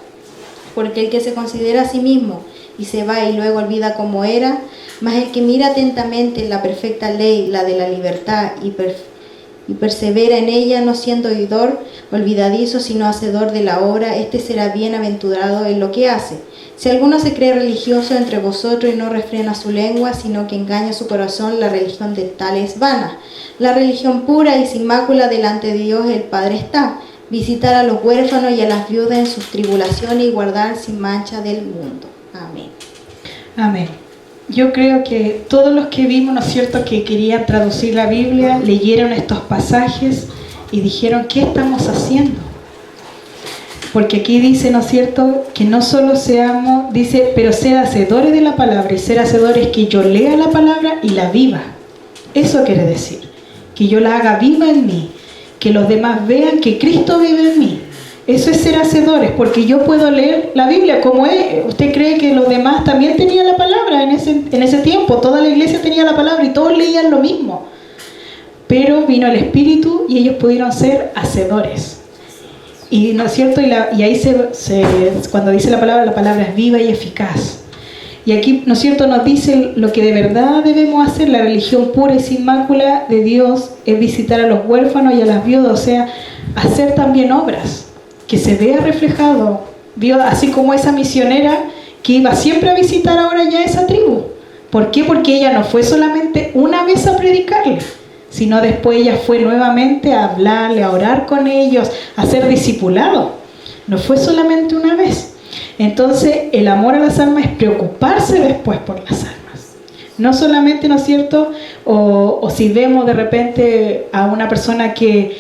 Porque el que se considera a sí mismo y se va y luego olvida cómo era, mas el que mira atentamente en la perfecta ley, la de la libertad, y persevera en ella, no siendo oidor olvidadizo, sino hacedor de la obra, este será bienaventurado en lo que hace. Si alguno se cree religioso entre vosotros y no refrena su lengua, sino que engaña su corazón, la religión de tal es vana. La religión pura y sin mácula delante de Dios el Padre está, visitar a los huérfanos y a las viudas en sus tribulaciones y guardar sin mancha del mundo. Amén. Amén. Yo creo que todos los que vimos, ¿no es cierto?, que querían traducir la Biblia, leyeron estos pasajes y dijeron, ¿qué estamos haciendo? Porque aquí dice, ¿no es cierto?, que no solo seamos, dice, pero ser hacedores de la palabra, y ser hacedores que yo lea la palabra y la viva. Eso quiere decir, que yo la haga viva en mí, que los demás vean que Cristo vive en mí. Eso es ser hacedores, porque yo puedo leer la Biblia como es. ¿Usted cree que los demás también tenían la palabra en ese tiempo? Toda la iglesia tenía la palabra y todos leían lo mismo. Pero vino el Espíritu y ellos pudieron ser hacedores. Y ¿no es cierto? Y ahí cuando dice la palabra es viva y eficaz. Y aquí, ¿no es cierto?, nos dice lo que de verdad debemos hacer. La religión pura y sin mácula de Dios es visitar a los huérfanos y a las viudas, o sea, hacer también obras, que se vea reflejado Dios, así como esa misionera que iba siempre a visitar ahora ya esa tribu. ¿Por qué? Porque ella no fue solamente una vez a predicarle, sino después ella fue nuevamente a hablarle, a orar con ellos, a ser discipulado. No fue solamente una vez. Entonces, el amor a las almas es preocuparse después por las almas. No solamente, ¿no es cierto?, o si vemos de repente a una persona que...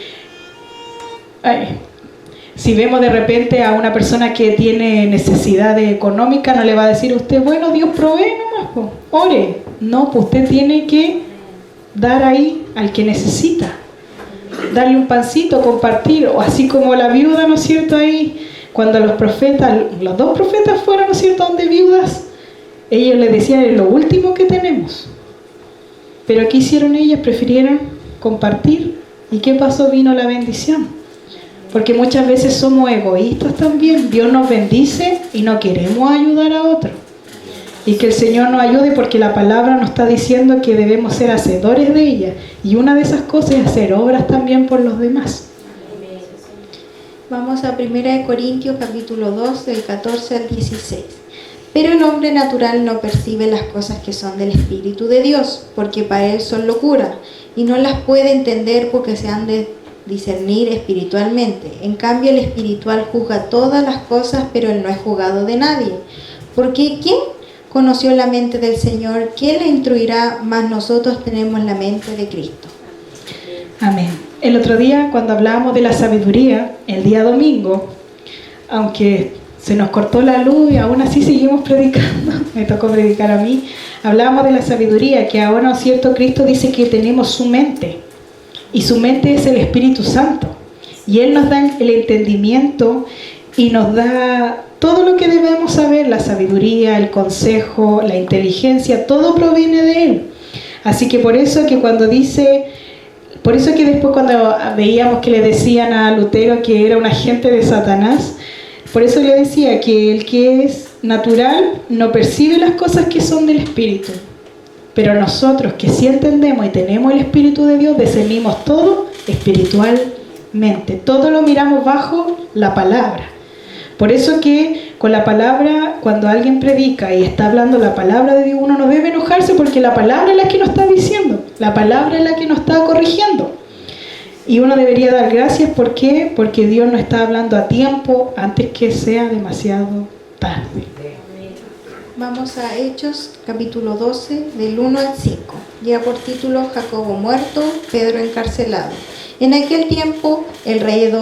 Si vemos de repente a una persona que tiene necesidad económica, no le va a decir a usted, bueno, Dios provee nomás, ore. No, pues usted tiene que dar ahí al que necesita. Darle un pancito, compartir, o así como la viuda, ¿no es cierto? Ahí, cuando los profetas, los dos profetas fueron, ¿no es cierto?, donde viudas, ellos le decían, es lo último que tenemos. Pero ¿qué hicieron ellas? Prefirieron compartir. ¿Y qué pasó? Vino la bendición. Porque muchas veces somos egoístas también. Dios nos bendice y no queremos ayudar a otros. Y que el Señor nos ayude, porque la palabra nos está diciendo que debemos ser hacedores de ella. Y una de esas cosas es hacer obras también por los demás. Vamos a 1 Corintios capítulo 2 del 14 al 16. Pero el hombre natural no percibe las cosas que son del Espíritu de Dios, porque para él son locura, y no las puede entender porque se han de discernir espiritualmente. En cambio, el espiritual juzga todas las cosas, pero él no es juzgado de nadie. Porque ¿quién conoció la mente del Señor? ¿Quién le instruirá? Mas nosotros tenemos la mente de Cristo. Amén. El otro día, cuando hablábamos de la sabiduría, el día domingo, aunque se nos cortó la luz y aún así seguimos predicando, me tocó predicar a mí, hablábamos de la sabiduría, que ahora, ¿no es cierto?, Cristo dice que tenemos su mente, y su mente es el Espíritu Santo, y Él nos da el entendimiento y nos da todo lo que debemos saber, la sabiduría, el consejo, la inteligencia, todo proviene de Él. Así que por eso que cuando dice, por eso que después cuando veíamos que le decían a Lutero que era un agente de Satanás, por eso le decía que el que es natural no percibe las cosas que son del Espíritu. Pero nosotros que sí entendemos y tenemos el Espíritu de Dios, discernimos todo espiritualmente. Todo lo miramos bajo la palabra. Por eso que con la palabra, cuando alguien predica y está hablando la palabra de Dios, uno no debe enojarse, porque la palabra es la que nos está diciendo. La palabra es la que nos está corrigiendo. Y uno debería dar gracias. ¿Por qué? Porque Dios nos está hablando a tiempo, antes que sea demasiado tarde. Vamos a Hechos, capítulo 12, del 1 al 5. Lleva por título Jacobo muerto, Pedro encarcelado. En aquel tiempo, el rey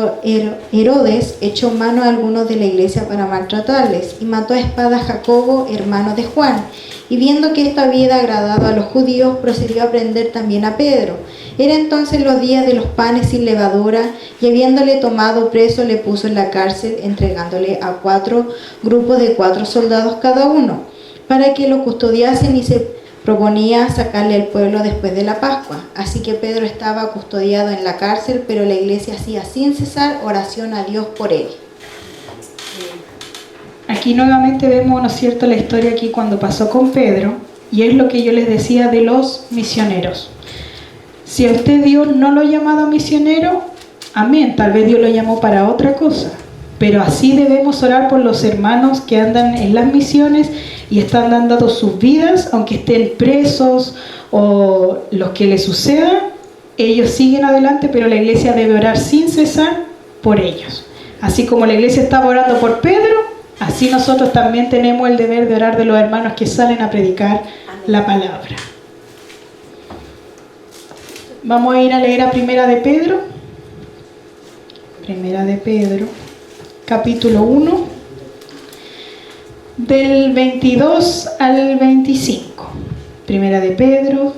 Herodes echó mano a algunos de la iglesia para maltratarles, y mató a espada a Jacobo, hermano de Juan. Y viendo que esto había agradado a los judíos, procedió a prender también a Pedro. Era entonces los días de los panes sin levadura, y habiéndole tomado preso, le puso en la cárcel, entregándole a 4 grupos de 4 soldados cada uno, para que lo custodiasen, y se proponía sacarle al pueblo después de la Pascua. Así que Pedro estaba custodiado en la cárcel, pero la iglesia hacía sin cesar oración a Dios por él. Aquí nuevamente vemos, ¿no es cierto?, la historia aquí cuando pasó con Pedro, y es lo que yo les decía de los misioneros. Si a usted Dios no lo ha llamado misionero, amén, tal vez Dios lo llamó para otra cosa, pero así debemos orar por los hermanos que andan en las misiones y están dando sus vidas, aunque estén presos o lo que les suceda, ellos siguen adelante, pero la iglesia debe orar sin cesar por ellos. Así como la iglesia estaba orando por Pedro, así nosotros también tenemos el deber de orar de los hermanos que salen a predicar la palabra. Vamos a ir a leer a Primera de Pedro. Primera de Pedro, capítulo 1, del 22 al 25. Primera de Pedro,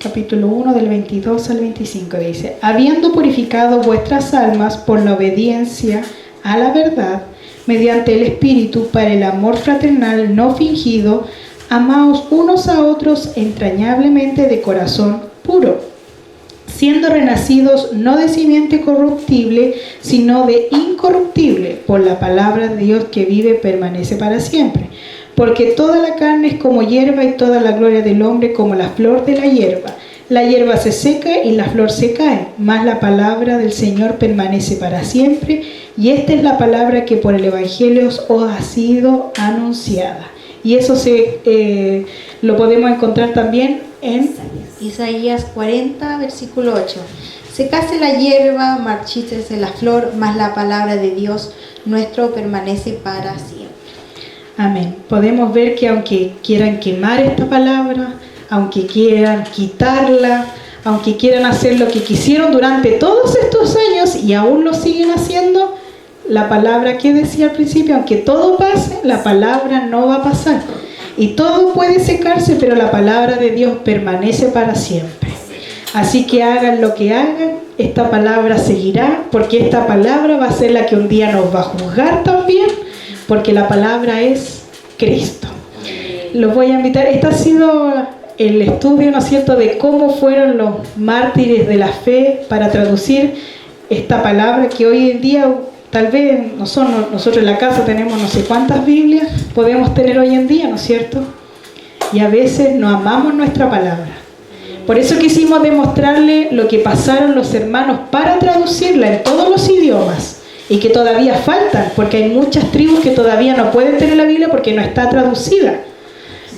capítulo 1, del 22 al 25, dice: habiendo purificado vuestras almas por la obediencia a la verdad, mediante el Espíritu, para el amor fraternal no fingido, amaos unos a otros entrañablemente de corazón puro, siendo renacidos no de simiente corruptible, sino de incorruptible, por la palabra de Dios que vive permanece para siempre. Porque toda la carne es como hierba, y toda la gloria del hombre como la flor de la hierba. La hierba se seca y la flor se cae, mas la palabra del Señor permanece para siempre. Y esta es la palabra que por el Evangelio os ha sido anunciada. Y eso lo podemos encontrar también en Isaías 40, versículo 8. Secase la hierba, marchítese la flor, mas la palabra de Dios nuestro permanece para siempre. Amén. Podemos ver que aunque quieran quemar esta palabra, aunque quieran quitarla, aunque quieran hacer lo que quisieron durante todos estos años y aún lo siguen haciendo, la palabra que decía al principio, aunque todo pase, la palabra no va a pasar. Y todo puede secarse, pero la palabra de Dios permanece para siempre. Así que hagan lo que hagan, esta palabra seguirá, porque esta palabra va a ser la que un día nos va a juzgar también, porque la palabra es Cristo. Los voy a invitar. Este ha sido el estudio, ¿no es cierto?, de cómo fueron los mártires de la fe para traducir esta palabra que hoy en día, tal vez nosotros en la casa tenemos no sé cuántas Biblias podemos tener hoy en día, ¿no es cierto? Y a veces no amamos nuestra palabra. Por eso quisimos demostrarle lo que pasaron los hermanos para traducirla en todos los idiomas y que todavía faltan, porque hay muchas tribus que todavía no pueden tener la Biblia porque no está traducida.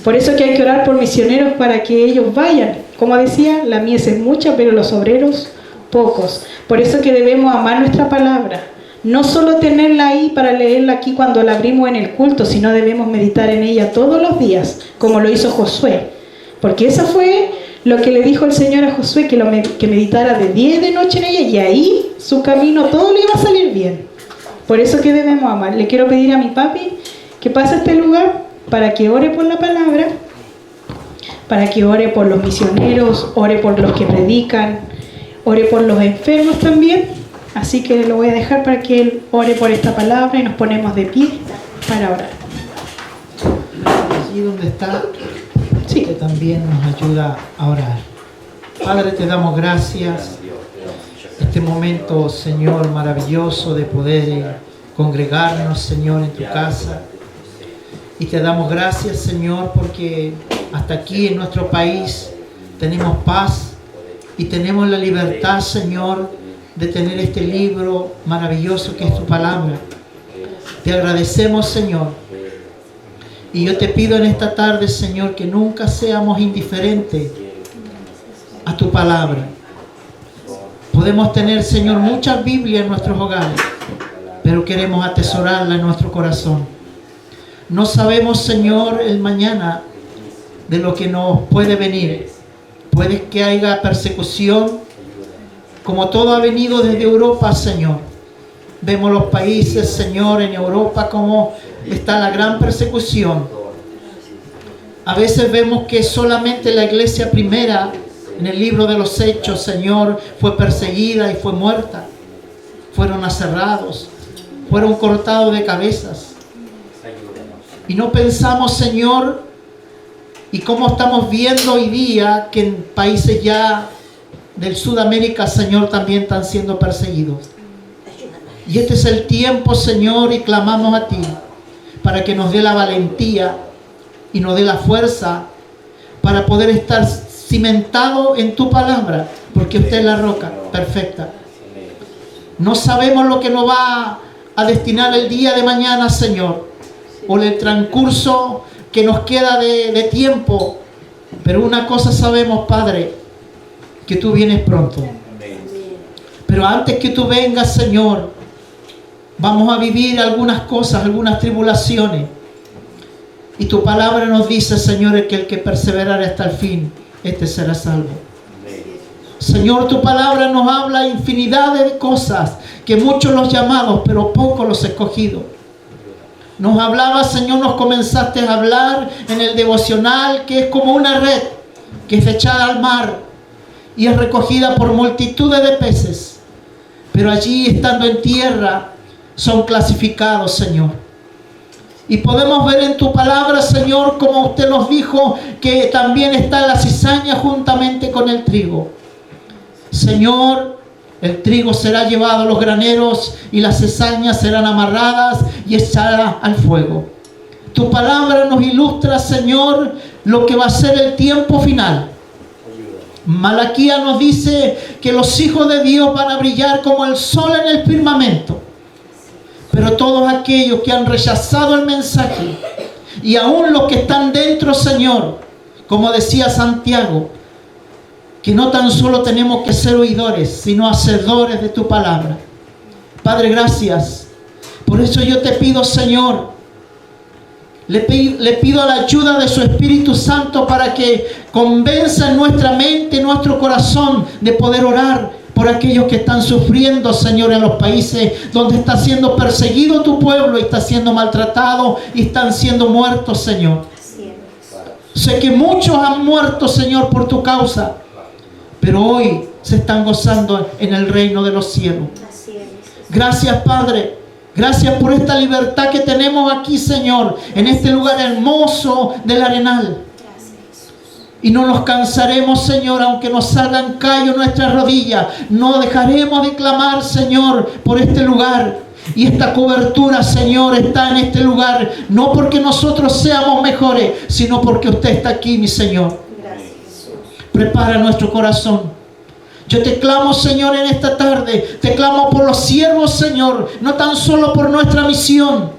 Por eso que hay que orar por misioneros para que ellos vayan. Como decía, la mies es mucha, pero los obreros pocos. Por eso que debemos amar nuestra palabra. No solo tenerla ahí para leerla aquí cuando la abrimos en el culto, sino debemos meditar en ella todos los días, como lo hizo Josué. Porque eso fue lo que le dijo el Señor a Josué, que meditara de día y de noche en ella, y ahí su camino todo le iba a salir bien. Por eso que debemos amar. Le quiero pedir a mi papi que pase a este lugar para que ore por la palabra, para que ore por los misioneros, ore por los que predican, ore por los enfermos también. Así que lo voy a dejar para que él ore por esta palabra y nos ponemos de pie para orar. Allí donde está, Sí. que también nos ayuda a orar. Padre, te damos gracias. Este momento, Señor, maravilloso de poder congregarnos, Señor, en tu casa. Y te damos gracias, Señor, porque hasta aquí en nuestro país tenemos paz y tenemos la libertad, Señor, de tener este libro maravilloso que es tu palabra. Te agradecemos, Señor. Y yo te pido en esta tarde, Señor, que nunca seamos indiferentes a tu palabra. Podemos tener, Señor, muchas Biblias en nuestros hogares, pero queremos atesorarla en nuestro corazón. No sabemos, Señor, el mañana de lo que nos puede venir. Puede que haya persecución, como todo ha venido desde Europa, Señor. Vemos los países, Señor, en Europa, como está la gran persecución. A veces vemos que solamente la iglesia primera, en el libro de los Hechos, Señor, fue perseguida y fue muerta. Fueron aserrados, fueron cortados de cabezas. Y no pensamos, Señor, y como estamos viendo hoy día que en países ya del Sudamérica, Señor, también están siendo perseguidos. Y este es el tiempo, Señor, y clamamos a ti para que nos dé la valentía y nos dé la fuerza para poder estar cimentado en tu palabra, porque usted es la roca perfecta. No sabemos lo que nos va a destinar el día de mañana, Señor, o el transcurso que nos queda de tiempo, pero una cosa sabemos, Padre, que tú vienes pronto. Pero antes que tú vengas, Señor, vamos a vivir algunas cosas, algunas tribulaciones. Y tu palabra nos dice, Señor, que el que perseverare hasta el fin, este será salvo. Señor, tu palabra nos habla infinidad de cosas, que muchos los llamados, pero pocos los escogidos. Nos hablaba, Señor, nos comenzaste a hablar en el devocional, que es como una red que es echada al mar y es recogida por multitudes de peces. Pero allí, estando en tierra, son clasificados, Señor. Y podemos ver en tu palabra, Señor, como usted nos dijo, que también está la cizaña juntamente con el trigo. Señor, el trigo será llevado a los graneros y las cizañas serán amarradas y echadas al fuego. Tu palabra nos ilustra, Señor, lo que va a ser el tiempo final. Malaquías nos dice que los hijos de Dios van a brillar como el sol en el firmamento. Pero todos aquellos que han rechazado el mensaje, y aún los que están dentro, Señor, como decía Santiago, que no tan solo tenemos que ser oidores, sino hacedores de tu palabra. Padre, gracias. Por eso yo te pido, Señor, le pido la ayuda de su Espíritu Santo para que convenza en nuestra mente, nuestro corazón, de poder orar por aquellos que están sufriendo, Señor, en los países donde está siendo perseguido tu pueblo y está siendo maltratado y están siendo muertos, Señor. Sé que muchos han muerto, Señor, por tu causa, pero hoy se están gozando en el reino de los cielos. Gracias, Padre. Gracias por esta libertad que tenemos aquí, Señor, en este lugar hermoso del Arenal. Y no nos cansaremos, Señor, aunque nos salgan callos nuestras rodillas. No dejaremos de clamar, Señor, por este lugar. Y esta cobertura, Señor, está en este lugar. No porque nosotros seamos mejores, sino porque usted está aquí, mi Señor. Prepara nuestro corazón. Yo te clamo, Señor, en esta tarde. Te clamo por los siervos, Señor. No tan solo por nuestra misión,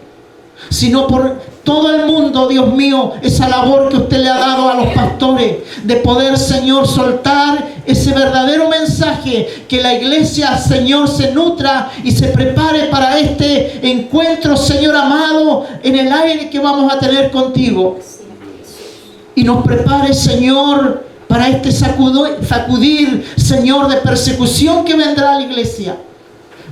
sino por todo el mundo, Dios mío. Esa labor que usted le ha dado a los pastores, de poder, Señor, soltar ese verdadero mensaje. Que la iglesia, Señor, se nutra y se prepare para este encuentro, Señor amado, en el aire que vamos a tener contigo. Y nos prepare, Señor, para este sacudir, Señor, de persecución que vendrá a la iglesia.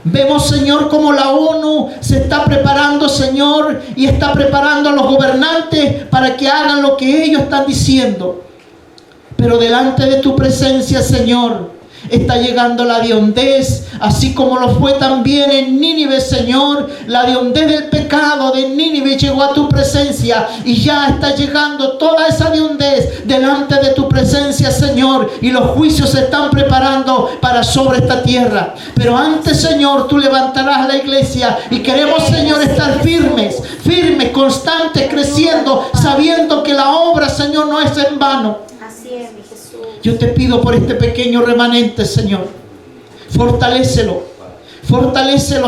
Vemos, Señor, cómo la ONU se está preparando, Señor, y está preparando a los gobernantes para que hagan lo que ellos están diciendo. Pero delante de tu presencia, Señor, está llegando la hediondez, así como lo fue también en Nínive, Señor. La hediondez del pecado de Nínive llegó a tu presencia, y ya está llegando toda esa hediondez delante de tu presencia, Señor, y los juicios se están preparando para sobre esta tierra. Pero antes, Señor, tú levantarás la iglesia, y queremos, Señor, estar firmes, constantes, creciendo, sabiendo que la obra, Señor, no es en vano. Yo te pido por este pequeño remanente, Señor. Fortalécelo,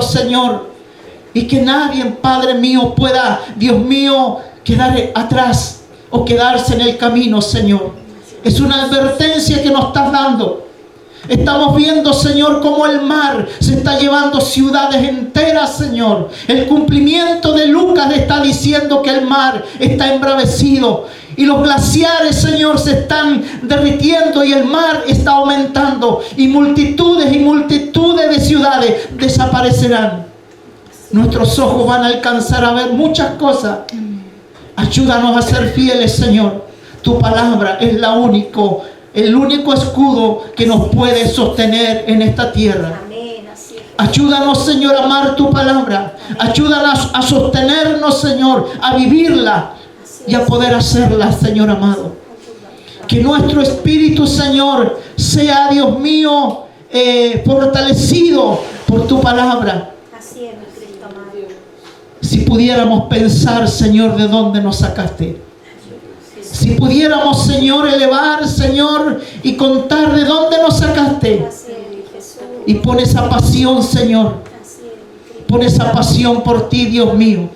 Señor. Y que nadie, Padre mío, pueda, Dios mío, quedar atrás o quedarse en el camino, Señor. Es una advertencia que nos estás dando. Estamos viendo, Señor, cómo el mar se está llevando ciudades enteras, Señor. El cumplimiento de Lucas está diciendo que el mar está embravecido. Y los glaciares, Señor, se están derritiendo y el mar está aumentando. Y multitudes de ciudades desaparecerán. Nuestros ojos van a alcanzar a ver muchas cosas. Ayúdanos a ser fieles, Señor. Tu palabra es el único escudo que nos puede sostener en esta tierra. Ayúdanos, Señor, a amar tu palabra. Ayúdanos a sostenernos, Señor, a vivirla y a poder hacerla, Señor amado. Que nuestro espíritu, Señor, sea, Dios mío, fortalecido por tu palabra. Si pudiéramos pensar, Señor, de dónde nos sacaste. Si pudiéramos, Señor, elevar, Señor, y contar de dónde nos sacaste. Y pon esa pasión, Señor. Pon esa pasión por ti, Dios mío.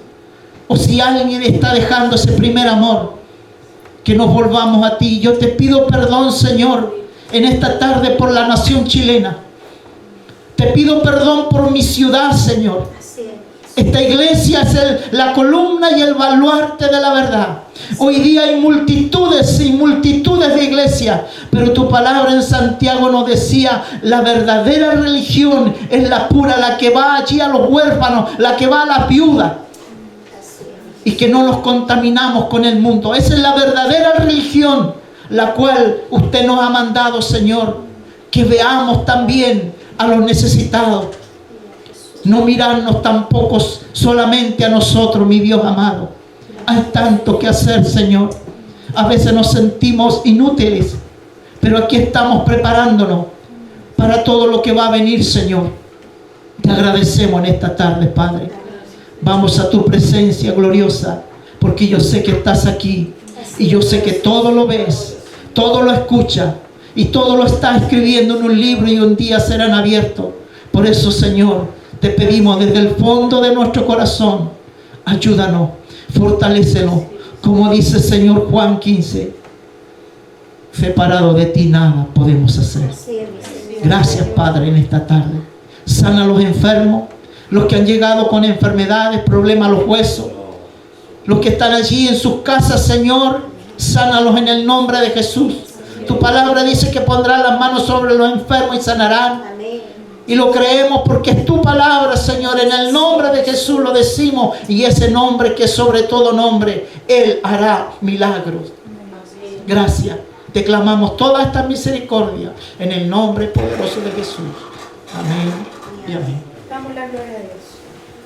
O si alguien está dejando ese primer amor, que nos volvamos a ti. Yo te pido perdón, Señor, en esta tarde por la nación chilena. Te pido perdón por mi ciudad, Señor. Esta iglesia es la columna y el baluarte de la verdad. Hoy día hay multitudes y multitudes de iglesias, pero tu palabra en Santiago nos decía: la verdadera religión es la pura, la que va allí a los huérfanos, la que va a las viudas. Y que no nos contaminamos con el mundo. Esa es la verdadera religión, la cual usted nos ha mandado, Señor. Que veamos también a los necesitados. No mirarnos tampoco solamente a nosotros, mi Dios amado. Hay tanto que hacer, Señor. A veces nos sentimos inútiles, pero aquí estamos preparándonos para todo lo que va a venir, Señor. Te agradecemos en esta tarde, Padre. Vamos a tu presencia gloriosa, porque yo sé que estás aquí y yo sé que todo lo ves, todo lo escuchas y todo lo estás escribiendo en un libro, y un día serán abiertos. Por eso, Señor, te pedimos desde el fondo de nuestro corazón: ayúdanos, fortalécenos, como dice, Señor, Juan 15: separado de ti nada podemos hacer. Gracias, Padre, en esta tarde. Sana a los enfermos, los que han llegado con enfermedades, problemas a los huesos, los que están allí en sus casas, Señor, sánalos en el nombre de Jesús. Tu palabra dice que pondrán las manos sobre los enfermos y sanarán. Y lo creemos porque es tu palabra, Señor. En el nombre de Jesús lo decimos, y ese nombre que es sobre todo nombre, Él hará milagros. Gracias. Te clamamos toda esta misericordia en el nombre poderoso de Jesús. Amén y amén. Damos la gloria a Dios.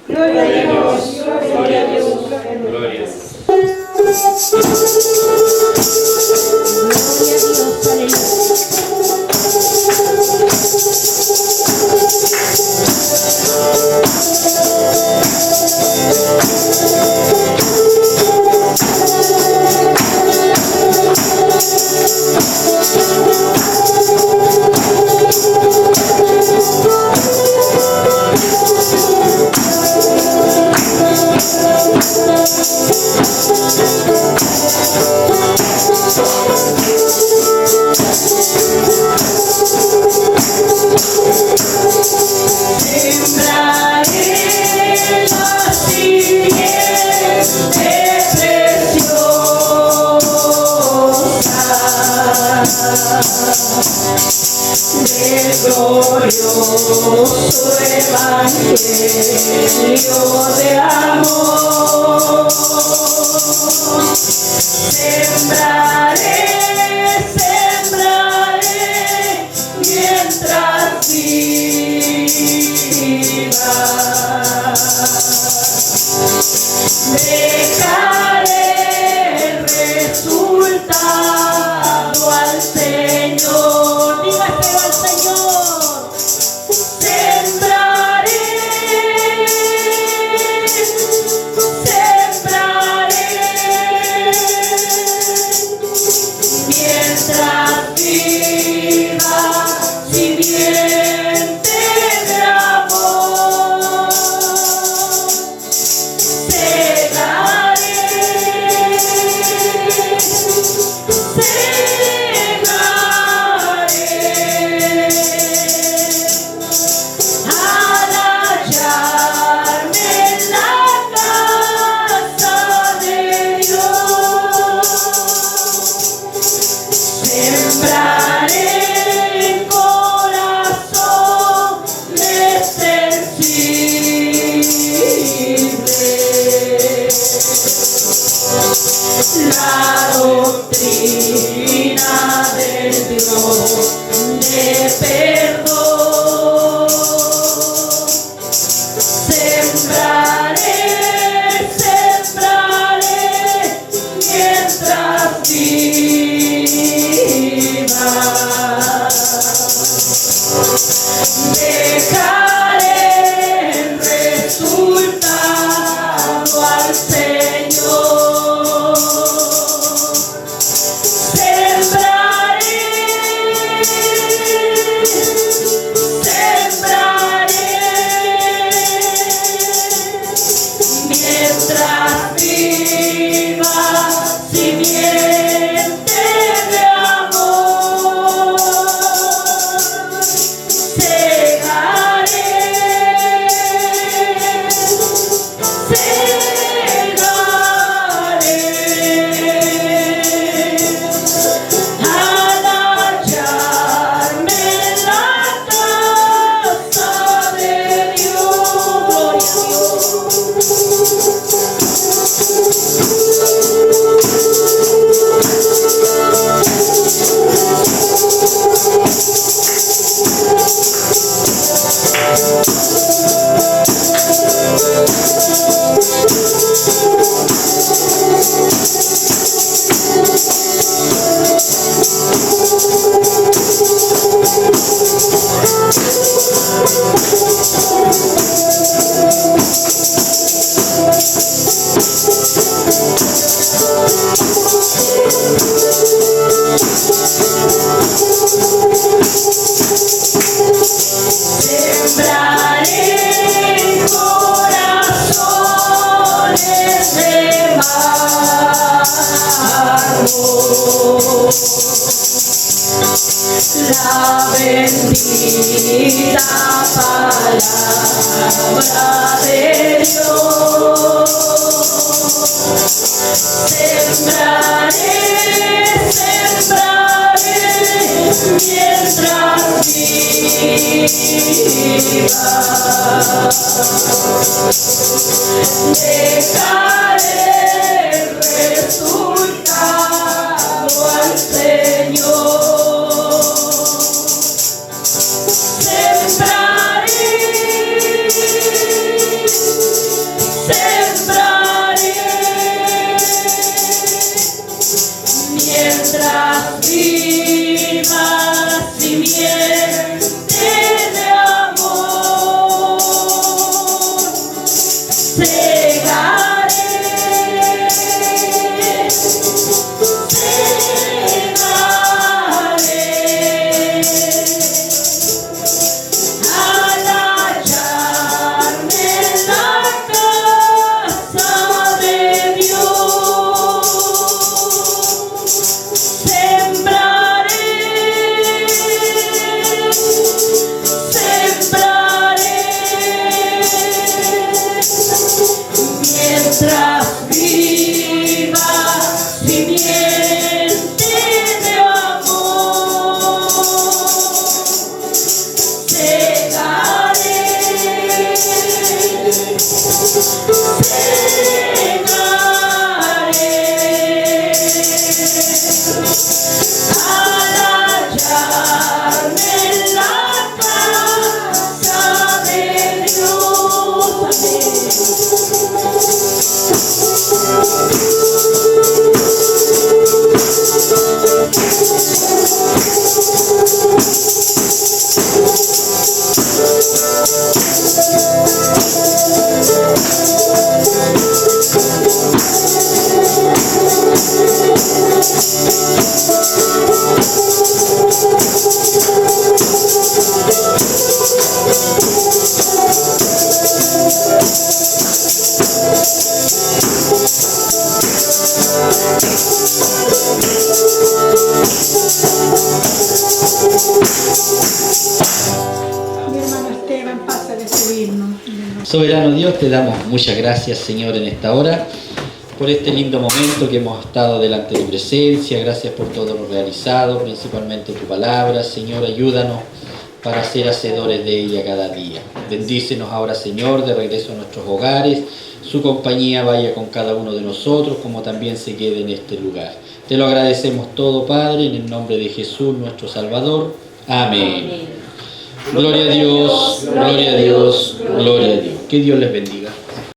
Gloria a Dios, gloria a Dios, gloria a Dios. Dejaré el resultado al Mi hermano Esteban pasa a despedirnos. Soberano Dios, te damos muchas gracias, Señor, en esta hora, por este lindo momento que hemos estado delante de tu presencia. Gracias por todo lo realizado, principalmente tu palabra. Señor, ayúdanos para ser hacedores de ella cada día. Bendícenos ahora, Señor, de regreso a nuestros hogares. Su compañía vaya con cada uno de nosotros, como también se quede en este lugar. Te lo agradecemos todo, Padre, en el nombre de Jesús, nuestro Salvador. Amén. Gloria a Dios, gloria a Dios, gloria a Dios. Que Dios les bendiga.